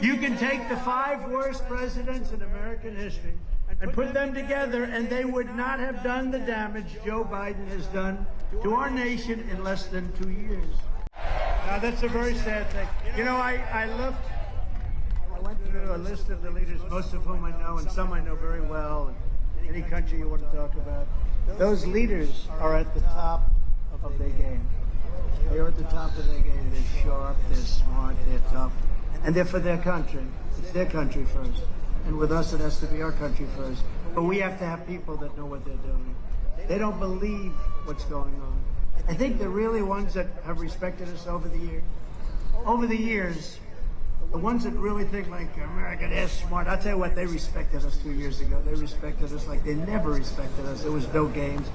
Speaker 1: You can take the 5 worst presidents in American history and put them together, and they would not have done the damage Joe Biden has done to our nation in less than 2 years. Now, that's a very sad thing. You know, I went through a list of the leaders, most of whom I know, and some I know very well. Any country you want to talk about. Those leaders are at the top of their game. They are at the top of their game. They're sharp, they're smart, they're tough. And they're for their country. It's their country first. And with us, it has to be our country first. But we have to have people that know what they're doing. They don't believe what's going on. I think the really ones that have respected us over the years. Over the years, the ones that really think like America, they're smart. I'll tell you what, they respected us 2 years ago. They respected us like they never respected us. There was no games.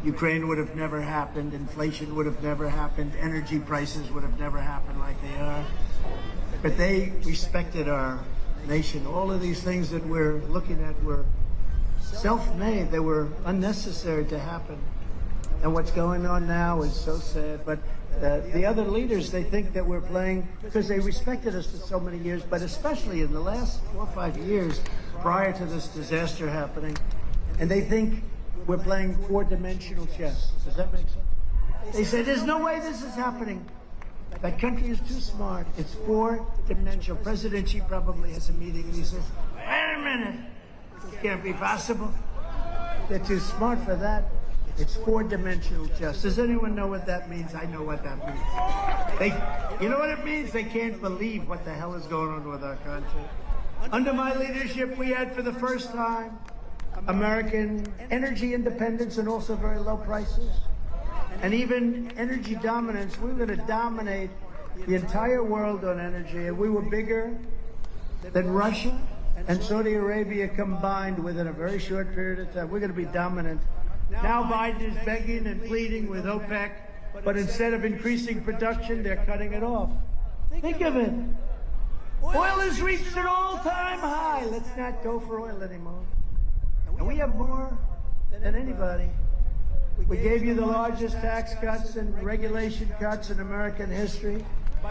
Speaker 1: Ukraine would have never happened. Inflation would have never happened. Energy prices would have never happened like they are. But they respected our nation. All of these things that we're looking at were self-made. They were unnecessary to happen. And what's going on now is so sad. But the other leaders, they think that we're playing, because they respected us for so many years, but especially in the last 4 or 5 years prior to this disaster happening, and they think we're playing 4-dimensional chess. Does that make sense? They say, there's no way this is happening. That country is too smart. It's four-dimensional. President Xi probably has a meeting and he says, wait a minute, this can't be possible. They're too smart for that. It's four-dimensional chess. Does anyone know what that means? I know what that means. You know what it means? They can't believe what the hell is going on with our country. Under my leadership, we had for the first time American energy independence and also very low prices. And even energy dominance. We were going to dominate the entire world on energy. And we were bigger than Russia and Saudi Arabia combined within a very short period of time. We're going to be dominant. Now Biden is begging and pleading with OPEC, but instead of increasing production, they're cutting it off. Think of it. Oil has reached an all-time high. Let's not go for oil anymore. And we have more than anybody. We gave you the largest tax cuts and regulation cuts in American history.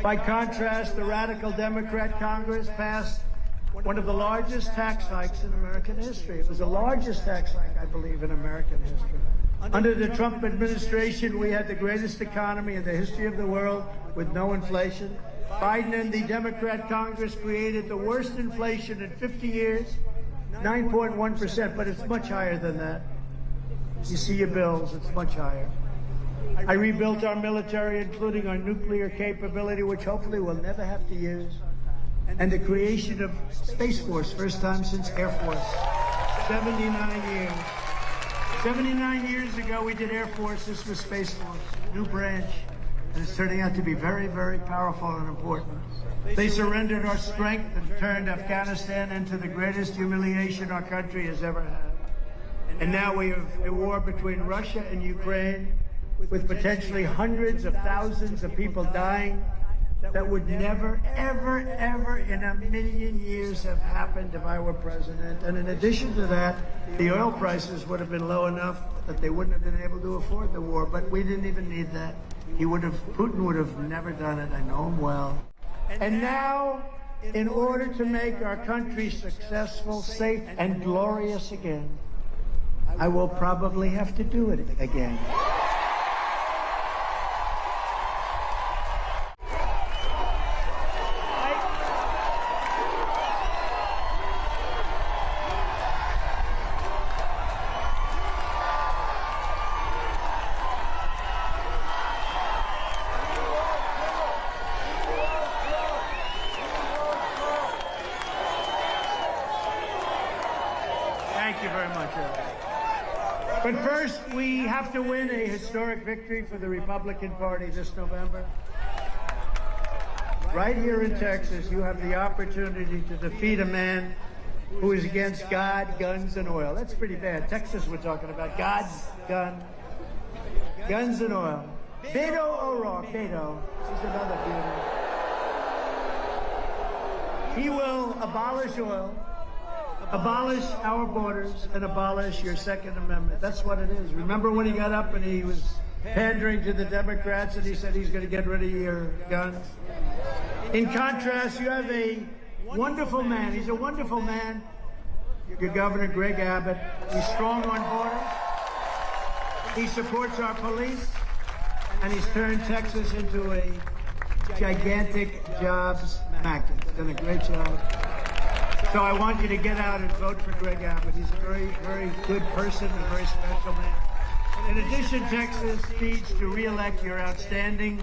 Speaker 1: By contrast, the radical Democrat Congress passed one of the largest tax hikes in American history. It was the largest tax hike, I believe, in American history. Under the Trump administration, we had the greatest economy in the history of the world with no inflation. Biden and the Democrat Congress created the worst inflation in 50 years, 9.1%, but it's much higher than that. You see your bills, it's much higher. I rebuilt our military, including our nuclear capability, which hopefully we'll never have to use. And the creation of Space Force, first time since Air Force. 79 years. 79 years ago, we did Air Force. This was Space Force, new branch. And it's turning out to be very, very powerful and important. They surrendered our strength and turned Afghanistan into the greatest humiliation our country has ever had. And now we have a war between Russia and Ukraine with potentially hundreds of thousands of people dying that would never, ever, ever in a million years have happened if I were president. And in addition to that, the oil prices would have been low enough that they wouldn't have been able to afford the war. But we didn't even need that. Putin would have never done it. I know him well. And now, in order to make our country successful, safe, and glorious again, I will probably have to do it again. Thank you very much, Eric. But first, we have to win a historic victory for the Republican Party this November. Right here in Texas, you have the opportunity to defeat a man who is against God, guns, and oil. That's pretty bad. Texas, we're talking about. God's gun, guns, and oil. Beto O'Rourke. Beto. She's another beauty. He will abolish oil, abolish our borders, and abolish your Second Amendment. That's what it is. Remember when he got up and he was pandering to the Democrats and he said he's going to get rid of your guns? In contrast, you have a wonderful man. He's a wonderful man. Your Governor, Greg Abbott. He's strong on borders. He supports our police. And he's turned Texas into a gigantic jobs magnet. He's done a great job. So I want you to get out and vote for Greg Abbott. He's a very, very good person, a very special man. In addition, Texas needs to reelect your outstanding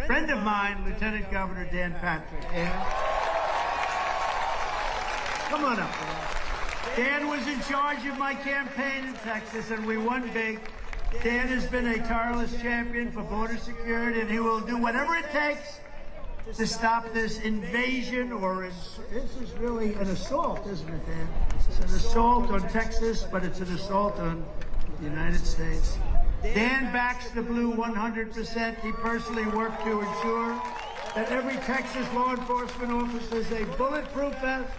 Speaker 1: friend of mine, Lieutenant Governor Dan Patrick. Dan? Come on up, Dan. Dan was in charge of my campaign in Texas, and we won big. Dan has been a tireless champion for border security, and he will do whatever it takes to stop this invasion, or this is really an assault, isn't it, Dan? It's an assault on Texas, but it's an assault on the United States. Dan backs the blue 100%. He personally worked to ensure that every Texas law enforcement officer is a bulletproof vest.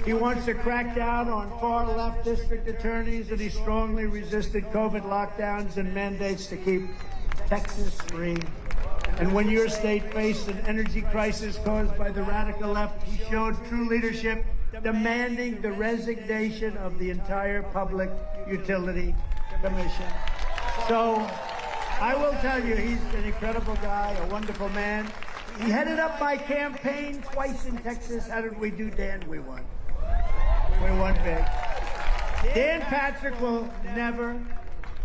Speaker 1: He wants to crack down on far-left district attorneys, and he strongly resisted COVID lockdowns and mandates to keep Texas free. And when your state faced an energy crisis caused by the radical left, he showed true leadership, demanding the resignation of the entire Public Utility Commission. So, I will tell you, he's an incredible guy, a wonderful man. He headed up my campaign twice in Texas. How did we do, Dan? We won. We won big. Dan Patrick will never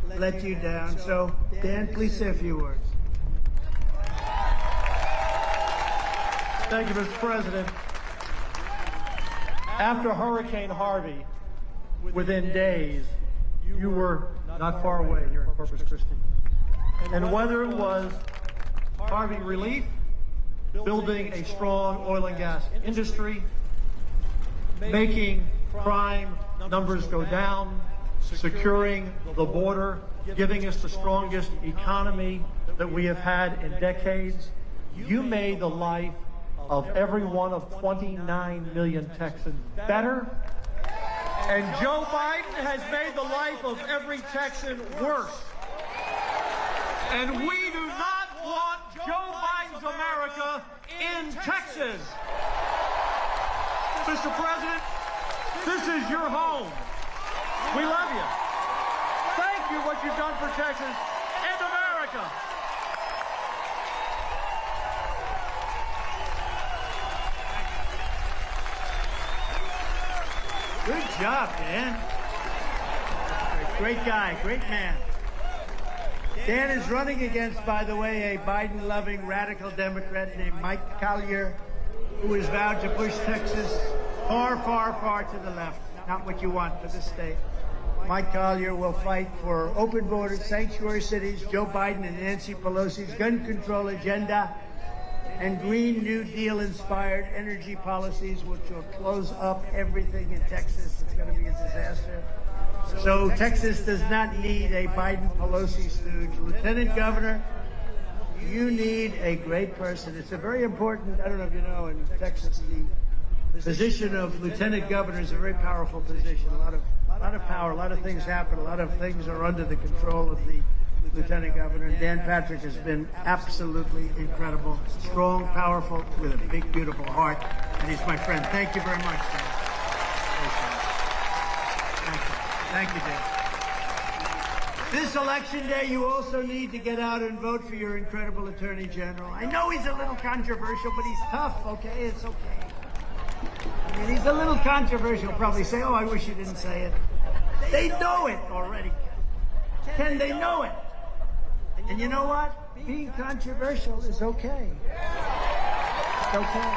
Speaker 1: let you down. So, Dan, please say a few words.
Speaker 4: Thank you, Mr. President. After Hurricane Harvey, within days, you were not far away here in Corpus Christi. And whether it was Harvey relief, building a strong oil and gas industry, making crime numbers go down, securing the border, giving us the strongest economy that we have had in decades, you made the life of every one of 29 million Texans better. And Joe Biden has made the life of every Texan worse. And we do not want Joe Biden's America in Texas. Mr. President, this is your home. We love you. Thank you what you've done for Texas and America.
Speaker 1: Good job, Dan. Great guy, great man. Dan is running against, by the way, a Biden-loving radical Democrat named Mike Collier, who has vowed to push Texas far, far, far to the left. Not what you want for this state. Mike Collier will fight for open borders, sanctuary cities, Joe Biden and Nancy Pelosi's gun control agenda, and Green New Deal-inspired energy policies, which will close up everything in Texas. It's going to be a disaster. So Texas does not need a Biden-Pelosi stooge. Lieutenant Governor, you need a great person. It's a very important, I don't know if you know, in Texas, the position of Lieutenant Governor is a very powerful position. A lot of power, a lot of things happen, a lot of things are under the control of the Lieutenant Governor. And Dan Patrick has been absolutely incredible, strong, powerful, with a big, beautiful heart. And he's my friend. Thank you very much, Dan. Thank you, Dan. This election day, you also need to get out and vote for your incredible Attorney General. I know he's a little controversial, but he's tough, okay? It's okay. I mean, he's a little controversial. Probably say, oh, I wish you didn't say it. They know it already. Ken, they know it. And you know what? Being controversial is okay. It's okay.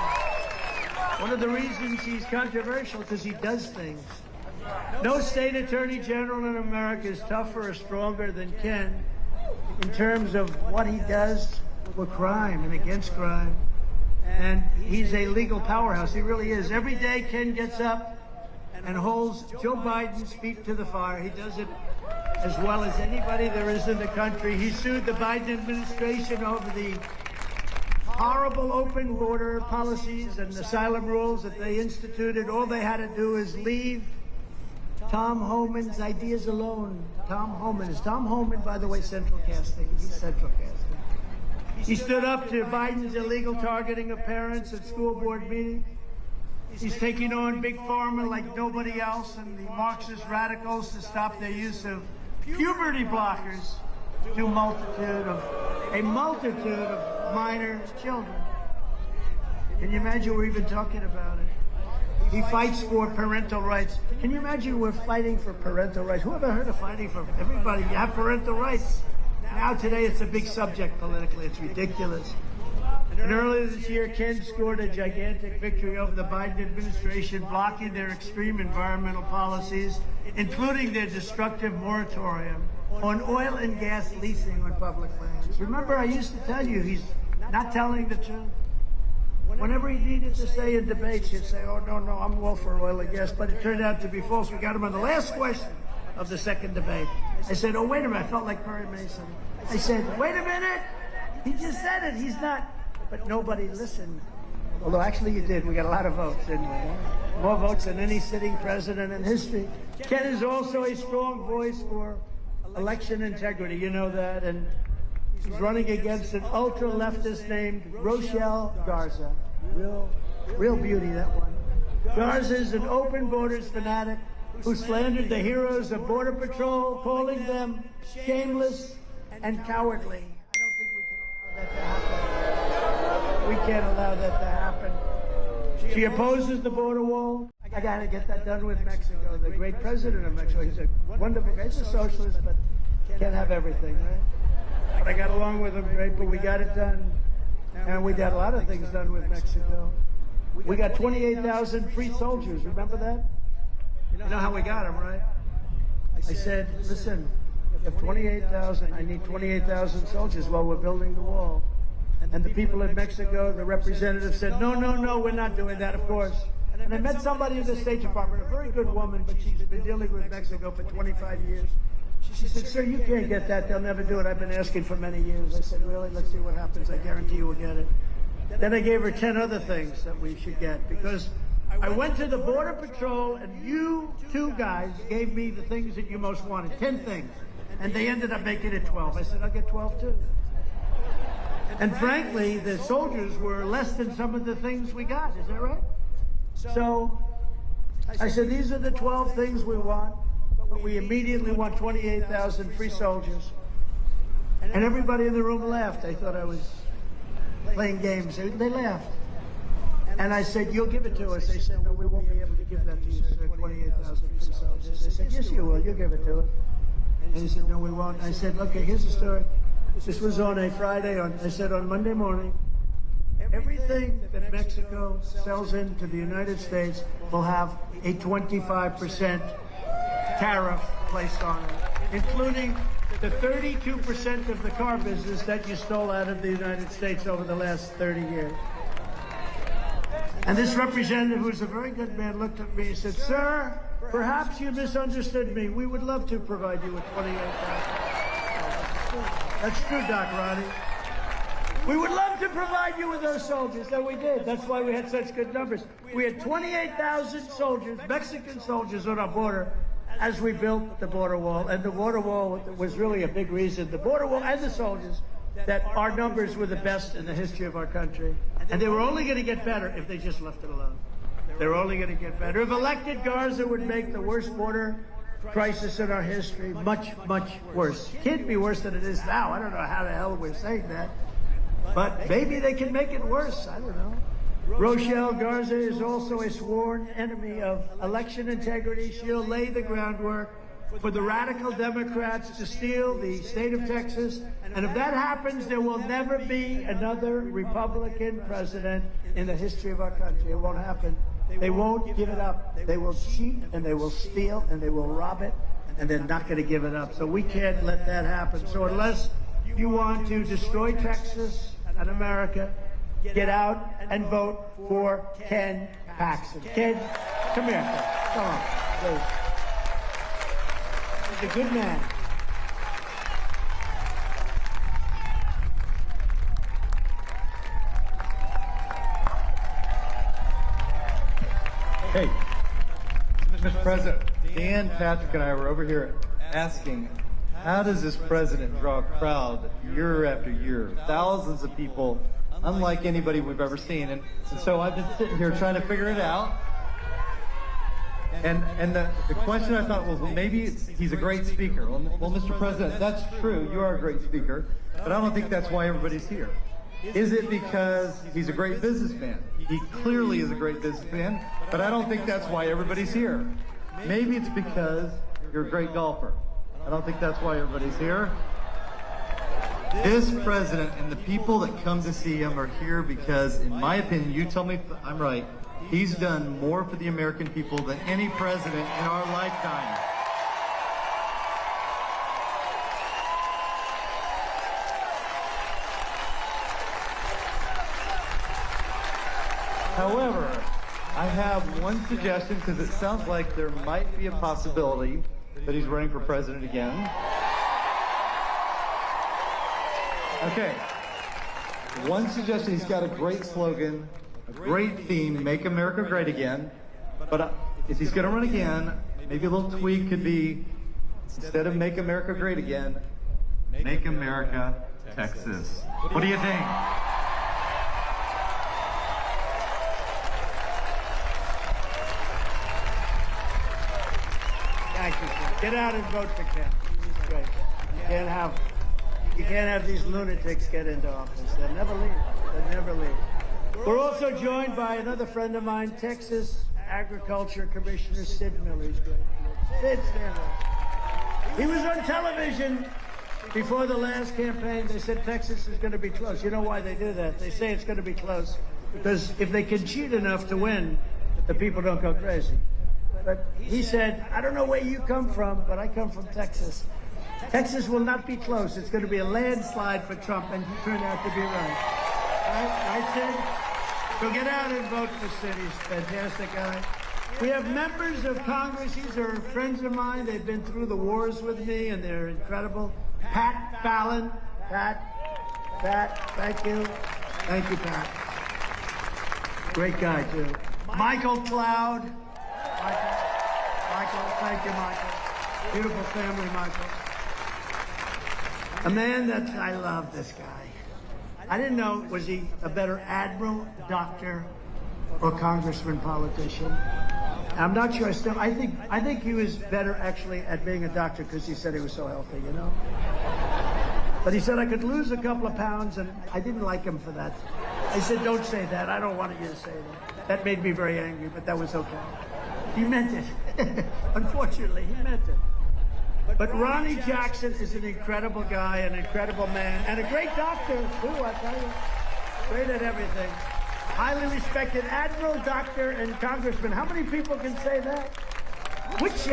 Speaker 1: One of the reasons he's controversial is because he does things. No state attorney general in America is tougher or stronger than Ken in terms of what he does with crime and against crime. And he's a legal powerhouse. He really is. Every day Ken gets up and holds Joe Biden's feet to the fire. He does it as well as anybody there is in the country. He sued the Biden administration over the horrible open border policies and asylum rules that they instituted. All they had to do is leave Tom Homan's ideas alone. Tom Homan, by the way, central casting. He's central casting. He stood up to Biden's illegal targeting of parents at school board meetings. He's taking on big pharma like nobody else and the Marxist radicals to stop their use of puberty blockers to a multitude of minor children. Can you imagine we're even talking about it? He fights for parental rights. Can you imagine we're fighting for parental rights? Who ever heard of fighting for everybody? You have parental rights. Now today it's a big subject politically. It's ridiculous. And earlier this year, Ken scored a gigantic victory over the Biden administration, blocking their extreme environmental policies, including their destructive moratorium on oil and gas leasing on public lands. Remember, I used to tell you he's not telling the truth. Whenever he needed to say in debates, he'd say, oh, no, I'm all for oil and gas. But it turned out to be false. We got him on the last question of the second debate. I said, oh, wait a minute. I felt like Perry Mason. I said, wait a minute. He just said it. He's not. But nobody listened. Although actually you did. We got a lot of votes, didn't we? More votes than any sitting president in history. Ken is also a strong voice for election integrity. You know that. And he's running against an ultra-leftist named Rochelle Garza. Real beauty, that one. Garza is an open borders fanatic who slandered the heroes of Border Patrol, calling them shameless and cowardly. I don't think we can allow that to happen. We can't allow that to happen. She opposes the border wall. I got to get that done with Mexico. The great president of Mexico. He's a wonderful guy. He's a socialist, but can't have everything, right? But I got along with him great, but we got it done. And we got a lot of things done with Mexico. We got 28,000 free soldiers. Remember that? You know how we got them, right? I said, listen, you have 28,000. I need 28,000 soldiers while we're building the wall. And the people in Mexico, the representative said, no, no, no, we're not doing that, of course. And I met somebody in the State Department, a very good woman, but she's been dealing with Mexico for 25 years. She said, sir, you can't get that. They'll never do it. I've been asking for many years. I said, really? Let's see what happens. I guarantee you we'll get it. Then I gave her 10 other things that we should get, because I went to the Border Patrol, and you two guys gave me the things that you most wanted, 10 things. And they ended up making it 12. I said, I'll get 12 too. And frankly, the soldiers were less than some of the things we got. Is that right? So I said, these are the 12 things we want, but we immediately want 28,000 free soldiers. And everybody in the room laughed. They thought I was playing games. They laughed. And I said, you'll give it to us. They said, no, we won't be able to give that to you, sir, 28,000 free soldiers. I said, yes, you will. You'll give it to us. And he said, no, we won't. I said, okay, here's the story. This was on a Friday. I said, on Monday morning, everything that Mexico sells into the United States will have a 25% tariff placed on it, including the 32% of the car business that you stole out of the United States over the last 30 years. And this representative, who's a very good man, looked at me and said, sir, perhaps you misunderstood me. We would love to provide you with 28,000. That's true, Doc Ronnie. We would love to provide you with those soldiers, and we did. That's why we had such good numbers. We had 28,000 soldiers, Mexican soldiers, on our border as we built the border wall. And the border wall was really a big reason, the border wall and the soldiers, that our numbers were the best in the history of our country. And they were only going to get better if they just left it alone. They were only going to get better. If elected, Garza would make the worst border crisis in our history much, much worse. Can't be worse than it is now. I don't know how the hell we're saying that. But maybe they can make it worse. I don't know. Rochelle Garza is also a sworn enemy of election integrity. She'll lay the groundwork for the radical Democrats to steal the state of Texas. And if that happens, there will never be another Republican president in the history of our country. It won't happen. They won't give it up. They will cheat, and they will steal, and they will rob it, and they're not going to give it up. So we can't let that happen. So unless you want to destroy Texas and America, get out and vote for Ken Paxton. Ken, come here. Ken. Come on, please. He's a good man.
Speaker 5: Hey, Mr. President, Dan, Patrick, and I were over here asking, how does this president draw a crowd year after year? Thousands of people, unlike anybody we've ever seen. And so I've been sitting here trying to figure it out. And the question I thought was, well, maybe he's a great speaker. Well, Mr. President, that's true. You are a great speaker. But I don't think that's why everybody's here. Is it because he's a great businessman? He clearly is a great businessman, but I don't think that's why everybody's here. Maybe it's because you're a great golfer. I don't think that's why everybody's here. This president and the people that come to see him are here because, in my opinion, you tell me if I'm right, he's done more for the American people than any president in our lifetime. However, I have one suggestion, because it sounds like there might be a possibility that he's running for president again. Okay. One suggestion, he's got a great slogan, a great theme, Make America Great Again. But if he's going to run again, maybe a little tweak could be, instead of Make America Great Again, Make America Texas. What do you think?
Speaker 1: Thank you, Ken. Get out and vote for Ken. He's great. You can't have these lunatics get into office. They'll never leave. They'll never leave. We're also joined by another friend of mine, Texas Agriculture Commissioner Sid Miller. He's great. Sid, stand up. He was on television before the last campaign. They said Texas is going to be close. You know why they do that? They say it's going to be close because if they can cheat enough to win, the people don't go crazy. But he said, I don't know where you come from, but I come from Texas. Texas will not be close. It's going to be a landslide for Trump, and he turned out to be right. Right, Sid? So get out and vote for Sid. He's a fantastic guy. We have members of Congress. These are friends of mine. They've been through the wars with me, and they're incredible. Pat Fallon. Pat, thank you. Thank you, Pat. Great guy, too. Michael Cloud. Michael, thank you, Michael. Beautiful family, Michael. A man that I love, this guy. I didn't know, was he a better admiral, doctor, or congressman, politician? I'm not sure. I think he was better actually at being a doctor because he said he was so healthy, you know. But he said I could lose a couple of pounds, and I didn't like him for that. I said, don't say that. I don't want you to say that. That made me very angry, but that was okay. He meant it. Unfortunately, he meant it. But Ronnie Jackson is an incredible guy, an incredible man, and a great doctor, too, I tell you. Great at everything. Highly respected admiral, doctor, and congressman. How many people can say that? Which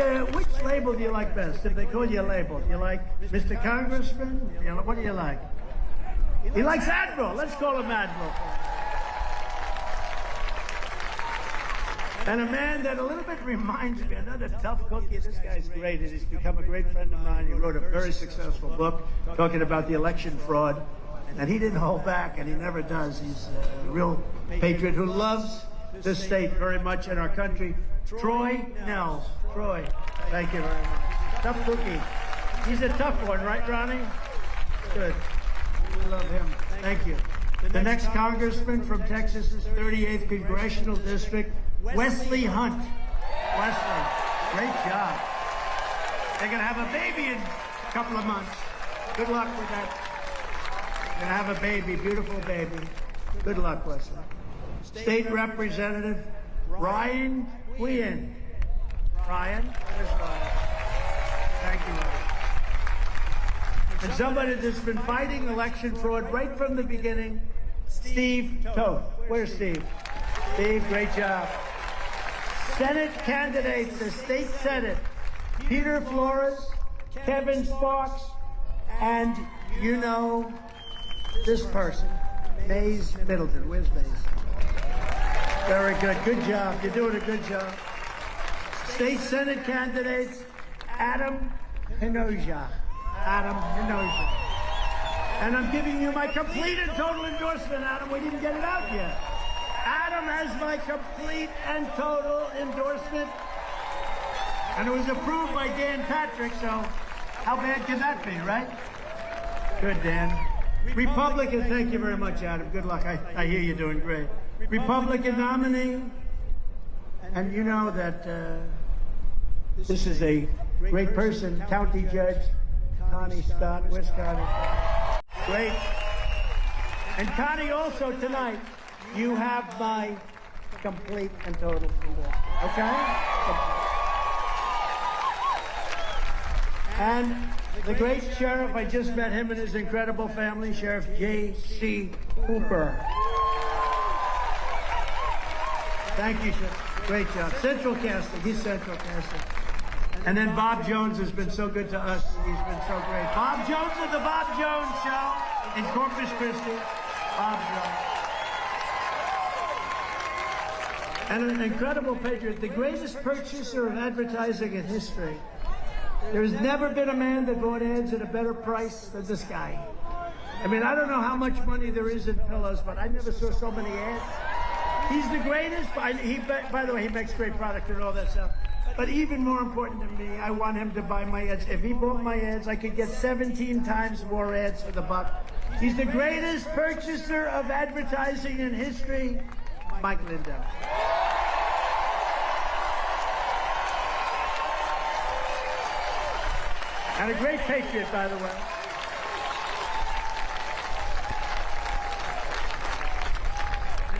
Speaker 1: label do you like best? If they call you a label, do you like Mr. Congressman? What do you like? He likes admiral. Let's call him admiral. And a man that a little bit reminds me, another tough cookie. This guy's great, and he's become a great friend of mine. He wrote a very successful book talking about the election fraud, and he didn't hold back, and he never does. He's a real patriot who loves this state very much and our country. Troy Nels. Troy, thank you very much. Tough cookie. He's a tough one, right, Ronnie? Good. We love him. Thank you. The next congressman from Texas's 38th Congressional District, Wesley Hunt. Wesley, great job. They're going to have a baby in a couple of months. Good luck with that. Going to have a baby, beautiful baby. Good luck, Wesley. State Representative Ryan Quinn. Ryan, where's Ryan? Thank you, Ryan. And somebody that's been fighting election fraud right from the beginning, Steve Toth. Where's Steve? Steve, great job. Senate candidates, the state Senate, Peter Flores, Kevin Sparks, and you know this person, Mays Middleton. Where's Mays? Very good. Good job. You're doing a good job. State Senate candidates, Adam Hinoja. Adam Hinoja. And I'm giving you my complete and total endorsement, Adam. We didn't get it out yet. Adam has my complete and total endorsement. And it was approved by Dan Patrick, so how bad can that be, right? Good, Dan. Republican, thank you very much, Adam. Good luck. I hear you're doing great. Republican nominee. And you know that this is a great person, County Judge Connie Stott. Where's Connie? Great. And Connie, also tonight, you have my complete and total endorsement. Okay? And the great sheriff, I just met him and his incredible family, Sheriff J.C. Cooper. Thank you, Sheriff. Great job. Central casting. He's central casting. And then Bob Jones has been so good to us. He's been so great. Bob Jones of the Bob Jones Show in Corpus Christi. Bob Jones. And an incredible patriot, the greatest purchaser of advertising in history. There's never been a man that bought ads at a better price than this guy. I mean, I don't know how much money there is in pillows, but I never saw so many ads. He's the greatest. By the way, he makes great product and all that stuff. But even more important to me, I want him to buy my ads. If he bought my ads, I could get 17 times more ads for the buck. He's the greatest purchaser of advertising in history, Mike Lindell. And a great patriot, by the way.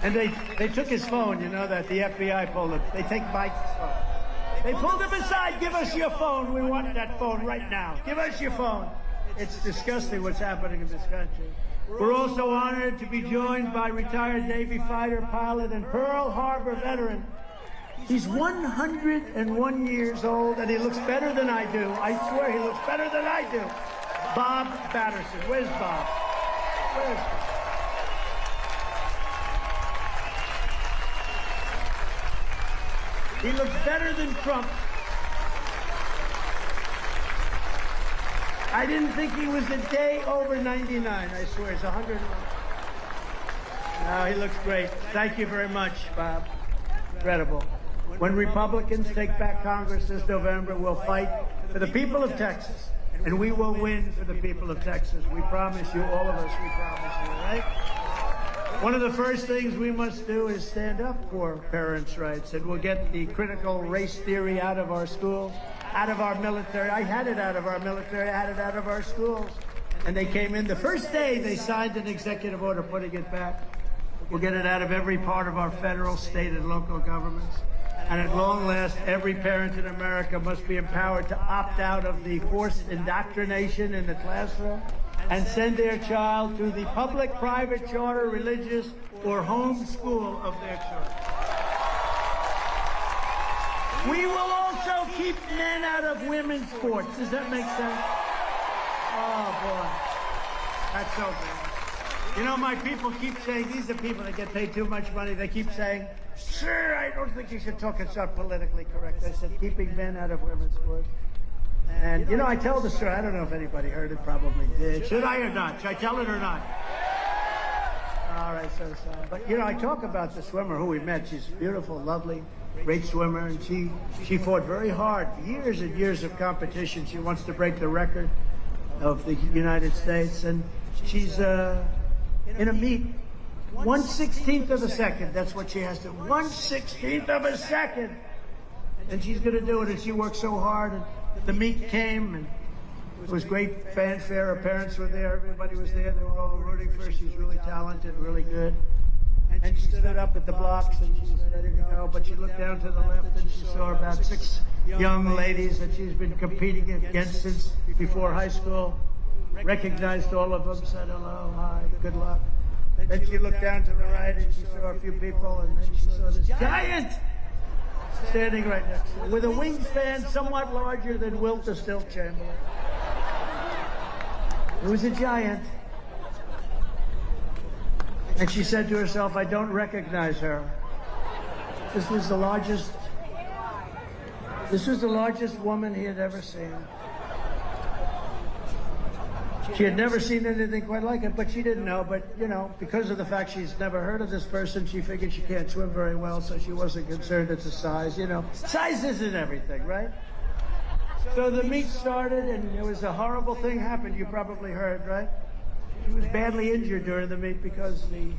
Speaker 1: And they took his phone, you know that, the FBI pulled him. They take Mike's phone. They pulled him aside, give us your phone. We want that phone right now. Give us your phone. It's disgusting what's happening in this country. We're also honored to be joined by retired Navy fighter pilot and Pearl Harbor veteran. He's 101 years old, and he looks better than I do. I swear he looks better than I do. Bob Patterson. Where's Bob? Where's Bob? He looks better than Trump. I didn't think he was a day over 99. I swear, he's 101. No, he looks great. Thank you very much, Bob. Incredible. When Republicans take back Congress this November, we'll fight for the people of Texas, and we will win for the people of Texas. We promise you, all of us, we promise you, right? One of the first things we must do is stand up for parents' rights, and we'll get the critical race theory out of our schools, out of our military. I had it out of our military, I had it out of our schools. And they came in, the first day they signed an executive order putting it back. We'll get it out of every part of our federal, state, and local governments. And at long last, every parent in America must be empowered to opt out of the forced indoctrination in the classroom and send their child to the public, private, charter, religious, or home school of their choice. We will also keep men out of women's sports. Does that make sense? Oh, boy. That's so bad. You know, my people keep saying, these are people that get paid too much money. They keep saying, sir, I don't think you should talk. It's not politically correct. I said, keeping men out of women's sports. And, you know, I tell the story. I don't know if anybody heard it. Probably did. Should I or not? Should I tell it or not? All right, so. But, you know, I talk about the swimmer who we met. She's beautiful, lovely, great swimmer. And she fought very hard. Years and years of competition. She wants to break the record of the United States. And she's in a meet. 1/16th of a second. That's what she has to. 1/16th of a second. And she's going to do it. And she worked so hard. And the meet came, and it was great fanfare. Her parents were there. Everybody was there. They were all rooting for her. She's really talented, really good. And she stood up at the blocks, and she was ready to go. But she looked down to the left, and she saw about 6 young ladies that she's been competing against since before high school. Recognized all of them, said hello, hi, good luck. Then she looked down to the right, and she saw a few people, and then she saw this giant standing right next to her, with a wingspan somewhat larger than Wilt the Stilt Chamberlain. It was a giant. And she said to herself, I don't recognize her. This was the largest woman he had ever seen. She had never seen anything quite like it, but she didn't know. But, you know, because of the fact she's never heard of this person, she figured she can't swim very well, so she wasn't concerned at the size. You know, size isn't everything, right? So the meet started, and there was a horrible thing happened. You probably heard, right? She was badly injured during the meet because the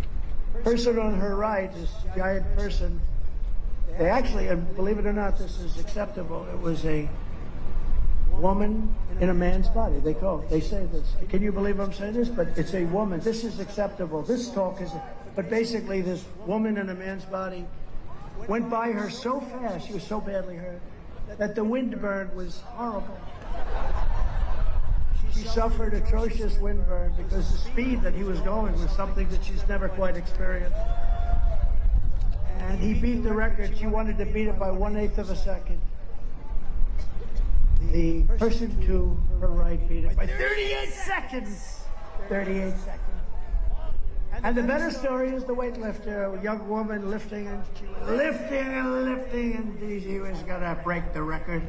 Speaker 1: person on her right, this giant person, they actually, and believe it or not, this is acceptable, it was a woman in a man's body. They say this. Can you believe I'm saying this? But it's a woman. This is acceptable. This talk is, but basically this woman in a man's body went by her so fast, she was so badly hurt, that the windburn was horrible. She suffered atrocious windburn because the speed that he was going was something that she's never quite experienced. And he beat the record. She wanted to beat it by 1/8 of a second. The person to her right beat it by 38 seconds. 38 seconds. And the better story is the weightlifter, a young woman lifting, and she was lifting, and she was going to break the record,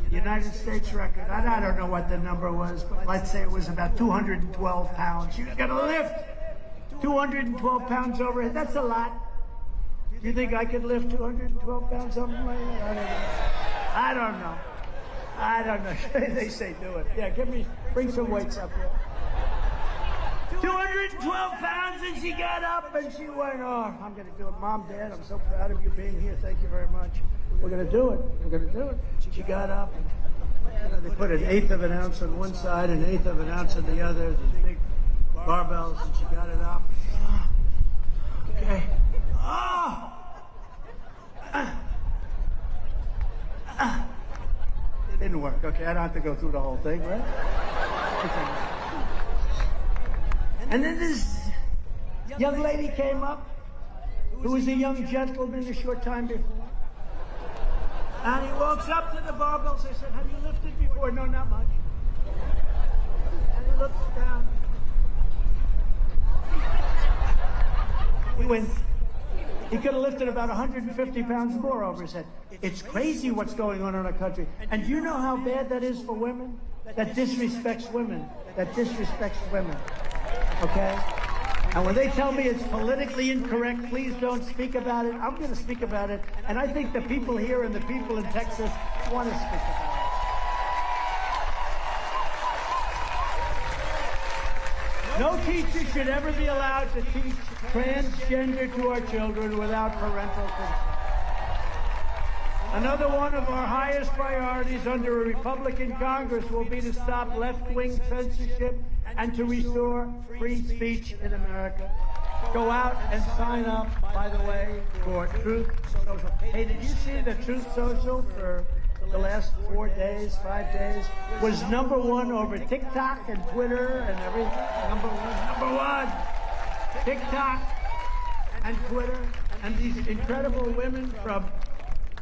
Speaker 1: United States record. And I don't know what the number was, but let's say it was about 212 pounds. She was going to lift 212 pounds overhead. That's a lot. Do you think I could lift 212 pounds something like that? I don't know. They say do it. Yeah, bring some weights up here. 212 pounds, and she got up and she went, oh, I'm going to do it. Mom, Dad, I'm so proud of you being here. Thank you very much. We're going to do it. We're going to do it. She got up. And they put 1/8 of an ounce on one side and 1/8 of an ounce on the other. These big barbells, and she got it up. Okay. Oh! It didn't work. Okay, I don't have to go through the whole thing, right? And then this young lady came up, who was a young gentleman a short time before. And he walks up to the barbells. I said, have you lifted before? No, not much. And he looks down. He went. He could have lifted about 150 pounds more over his head. It's crazy what's going on in our country. And do you know how bad that is for women? That disrespects women. That disrespects women. Okay? And when they tell me it's politically incorrect, please don't speak about it. I'm going to speak about it. And I think the people here and the people in Texas want to speak about it. No teacher should ever be allowed to teach transgender to our children without parental consent. Another one of our highest priorities under a Republican Congress will be to stop left-wing censorship and to restore free speech in America. Go out and sign up, by the way, for Truth Social. Hey, did you see that Truth Social for the last 4 days, 5 days, was #1 over TikTok and Twitter and everything? Number one. TikTok and Twitter. And these incredible women from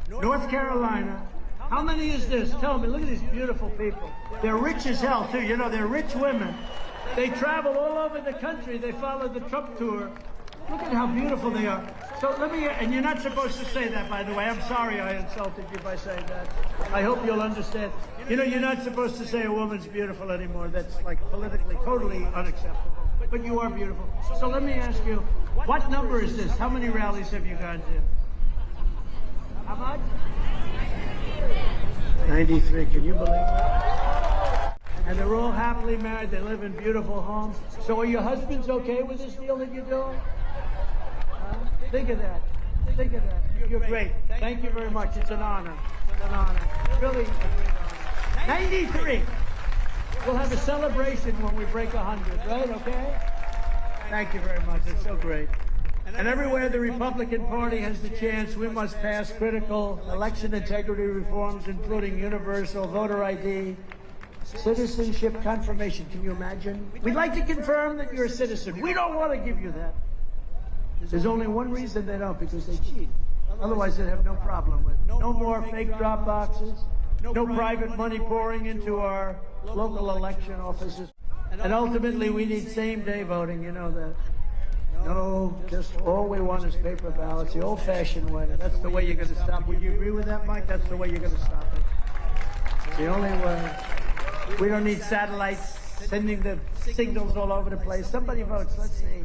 Speaker 1: North Carolina. How many is this? Tell me, look at these beautiful people. They're rich as hell, too. You know, they're rich women. They travel all over the country. They follow the Trump tour. Look at how beautiful they are. So let me, and you're not supposed to say that, by the way. I'm sorry I insulted you by saying that. I hope you'll understand. You know, you're not supposed to say a woman's beautiful anymore. That's like politically totally unacceptable. But you are beautiful. So let me ask you, what number is this? How many rallies have you gone to? How much? 93. Can you believe that? And they're all happily married. They live in beautiful homes. So are your husbands okay with this deal that you're doing? Think of that. Think of that. You're great. Thank you very much. It's an honor. It's an honor. Really. 93. We'll have a celebration when we break 100, right? Okay? Thank you very much. It's so great. And everywhere the Republican Party has the chance, we must pass critical election integrity reforms, including universal voter ID, citizenship confirmation. Can you imagine? We'd like to confirm that you're a citizen. We don't want to give you that. There's only one reason they don't, because they cheat. Otherwise, they'd have no problem with it. No more fake drop boxes. No private money pouring into our local election offices. And ultimately, we need same-day voting. You know that. No, just all we want is paper ballots, the old-fashioned way. That's the way you're going to stop. Would you agree with that, Mike? That's the way you're going to stop it. It's the only way. We don't need satellites sending the signals all over the place. Somebody votes. Let's see.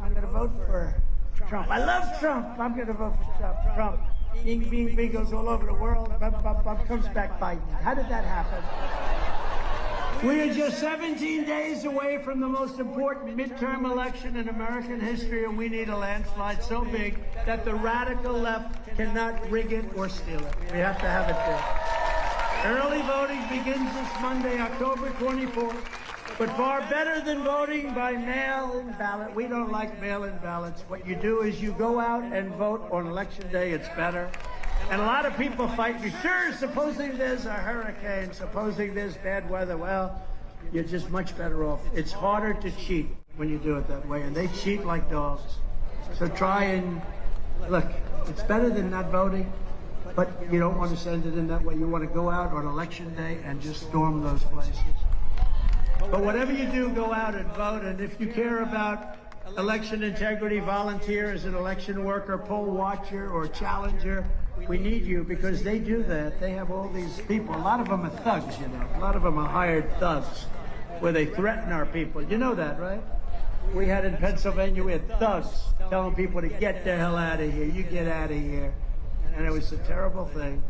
Speaker 1: I'm going to vote for Trump. I love Trump. I'm going to vote for Trump. Trump. Bing, bing, bing goes all over the world. Comes back Biden. How did that happen? We are just 17 days away from the most important midterm election in American history, and we need a landslide so big that the radical left cannot rig it or steal it. We have to have it there. Early voting begins this Monday, October 24th. But far better than voting by mail-in ballot. We don't like mail-in ballots. What you do is you go out and vote on election day. It's better. And a lot of people fight me. Sure, supposing there's a hurricane, supposing there's bad weather, well, you're just much better off. It's harder to cheat when you do it that way, and they cheat like dogs. So try and, look, it's better than not voting, but you don't want to send it in that way. You want to go out on election day and just storm those places. But whatever you do, go out and vote, and if you care about election integrity, volunteer as an election worker, poll watcher, or challenger. We need you because they do that. They have all these people. A lot of them are thugs, you know. A lot of them are hired thugs where they threaten our people. You know that, right? We had in Pennsylvania, we had thugs telling people to get the hell out of here. You get out of here. And it was a terrible thing.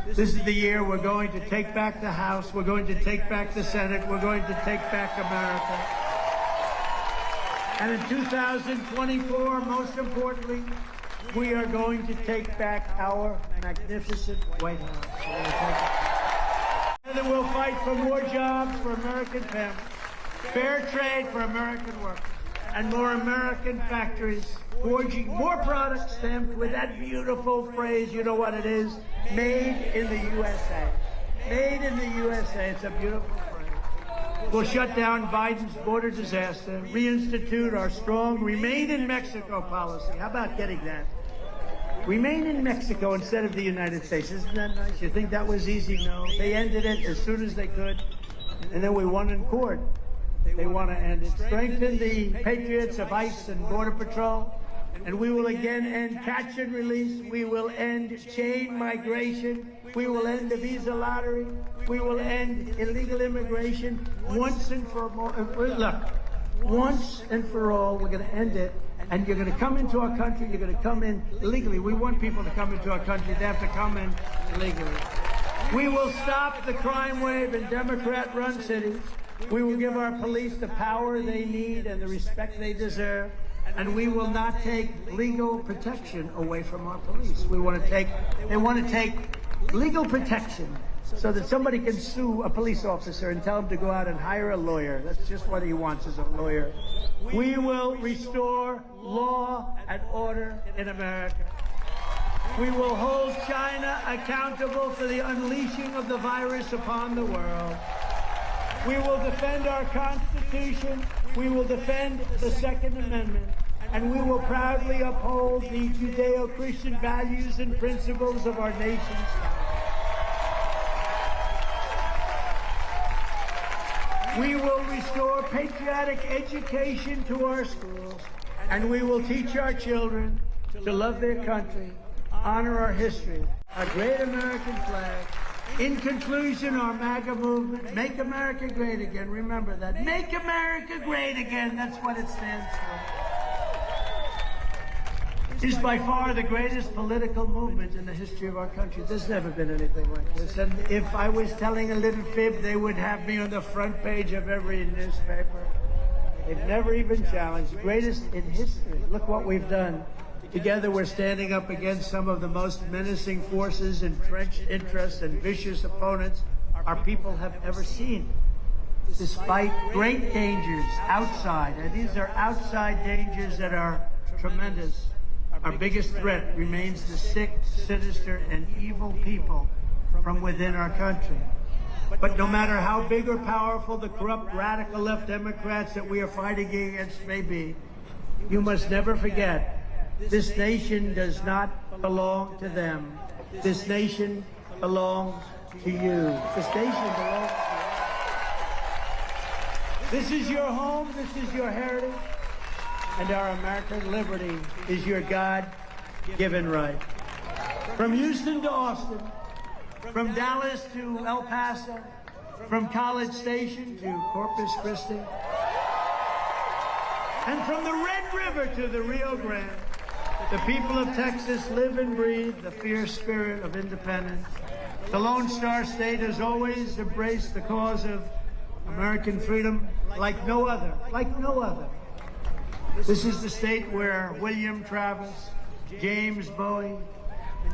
Speaker 1: This is the year we're going to take back the House. We're going to take back the Senate. We're going to take back America. And in 2024, most importantly, we are going to take back our magnificent White House. And we'll fight for more jobs for American families, fair trade for American workers, and more American factories forging more products stamped with that beautiful phrase, you know what it is? Made in the USA. Made in the USA. It's a beautiful phrase. We'll shut down Biden's border disaster, reinstitute our strong Remain in Mexico policy. How about getting that? Remain in Mexico instead of the United States. Isn't that nice? You think that was easy? No. They ended it as soon as they could, and then we won in court. They want to end it. Strengthen the patriots of ICE and Border Patrol, and we will again end catch and release. We will end chain migration. We will end the visa lottery. We will end illegal immigration once and for all. Look, once and for all, we're going to end it. And you're going to come into our country, you're going to come in illegally. We want people to come into our country. They have to come in illegally. We will stop the crime wave in Democrat-run cities. We will give our police the power they need and the respect they deserve. And we will not take legal protection away from our police. They want to take legal protection so that somebody can sue a police officer and tell him to go out and hire a lawyer. That's just what he wants, is a lawyer. We will restore law and order in America. We will hold China accountable for the unleashing of the virus upon the world. We will defend our Constitution. We will defend the Second Amendment. And we will proudly uphold the Judeo-Christian values and principles of our nation's We will restore patriotic education to our schools, and we will teach our children to love their country, honor our history, our great American flag. In conclusion, our MAGA movement, Make America Great Again. Remember that. Make America Great Again. That's what it stands for. Is by far the greatest political movement in the history of our country. There's never been anything like this. And if I was telling a little fib, they would have me on the front page of every newspaper. They've never even challenged. Greatest in history. Look what we've done. Together we're standing up against some of the most menacing forces, entrenched interests, and vicious opponents our people have ever seen. Despite great dangers outside, and these are outside dangers that are tremendous, our biggest threat remains the sick, sinister, and evil people from within our country. But no matter how big or powerful the corrupt, radical left Democrats that we are fighting against may be, you must never forget, this nation does not belong to them. This nation belongs to you. This nation belongs to you. This is your home. This is your heritage. And our American liberty is your God-given right. From Houston to Austin, from Dallas to El Paso, from College Station to Corpus Christi, and from the Red River to the Rio Grande, the people of Texas live and breathe the fierce spirit of independence. The Lone Star State has always embraced the cause of American freedom like no other, This is the state where William Travis, James Bowie,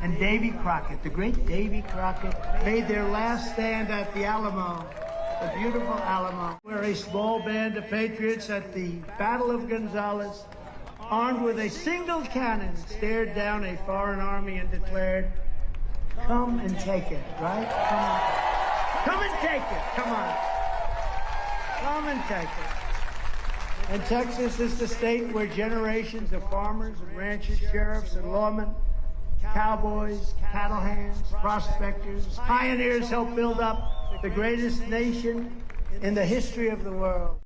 Speaker 1: and Davy Crockett, the great Davy Crockett, made their last stand at the Alamo, the beautiful Alamo, where a small band of patriots at the Battle of Gonzales, armed with a single cannon, stared down a foreign army and declared, "Come and take it," right? Come and take it, come on. Come and take it. And Texas is the state where generations of farmers and ranchers, sheriffs and lawmen, cowboys, cattle hands, prospectors, pioneers helped build up the greatest nation in the history of the world.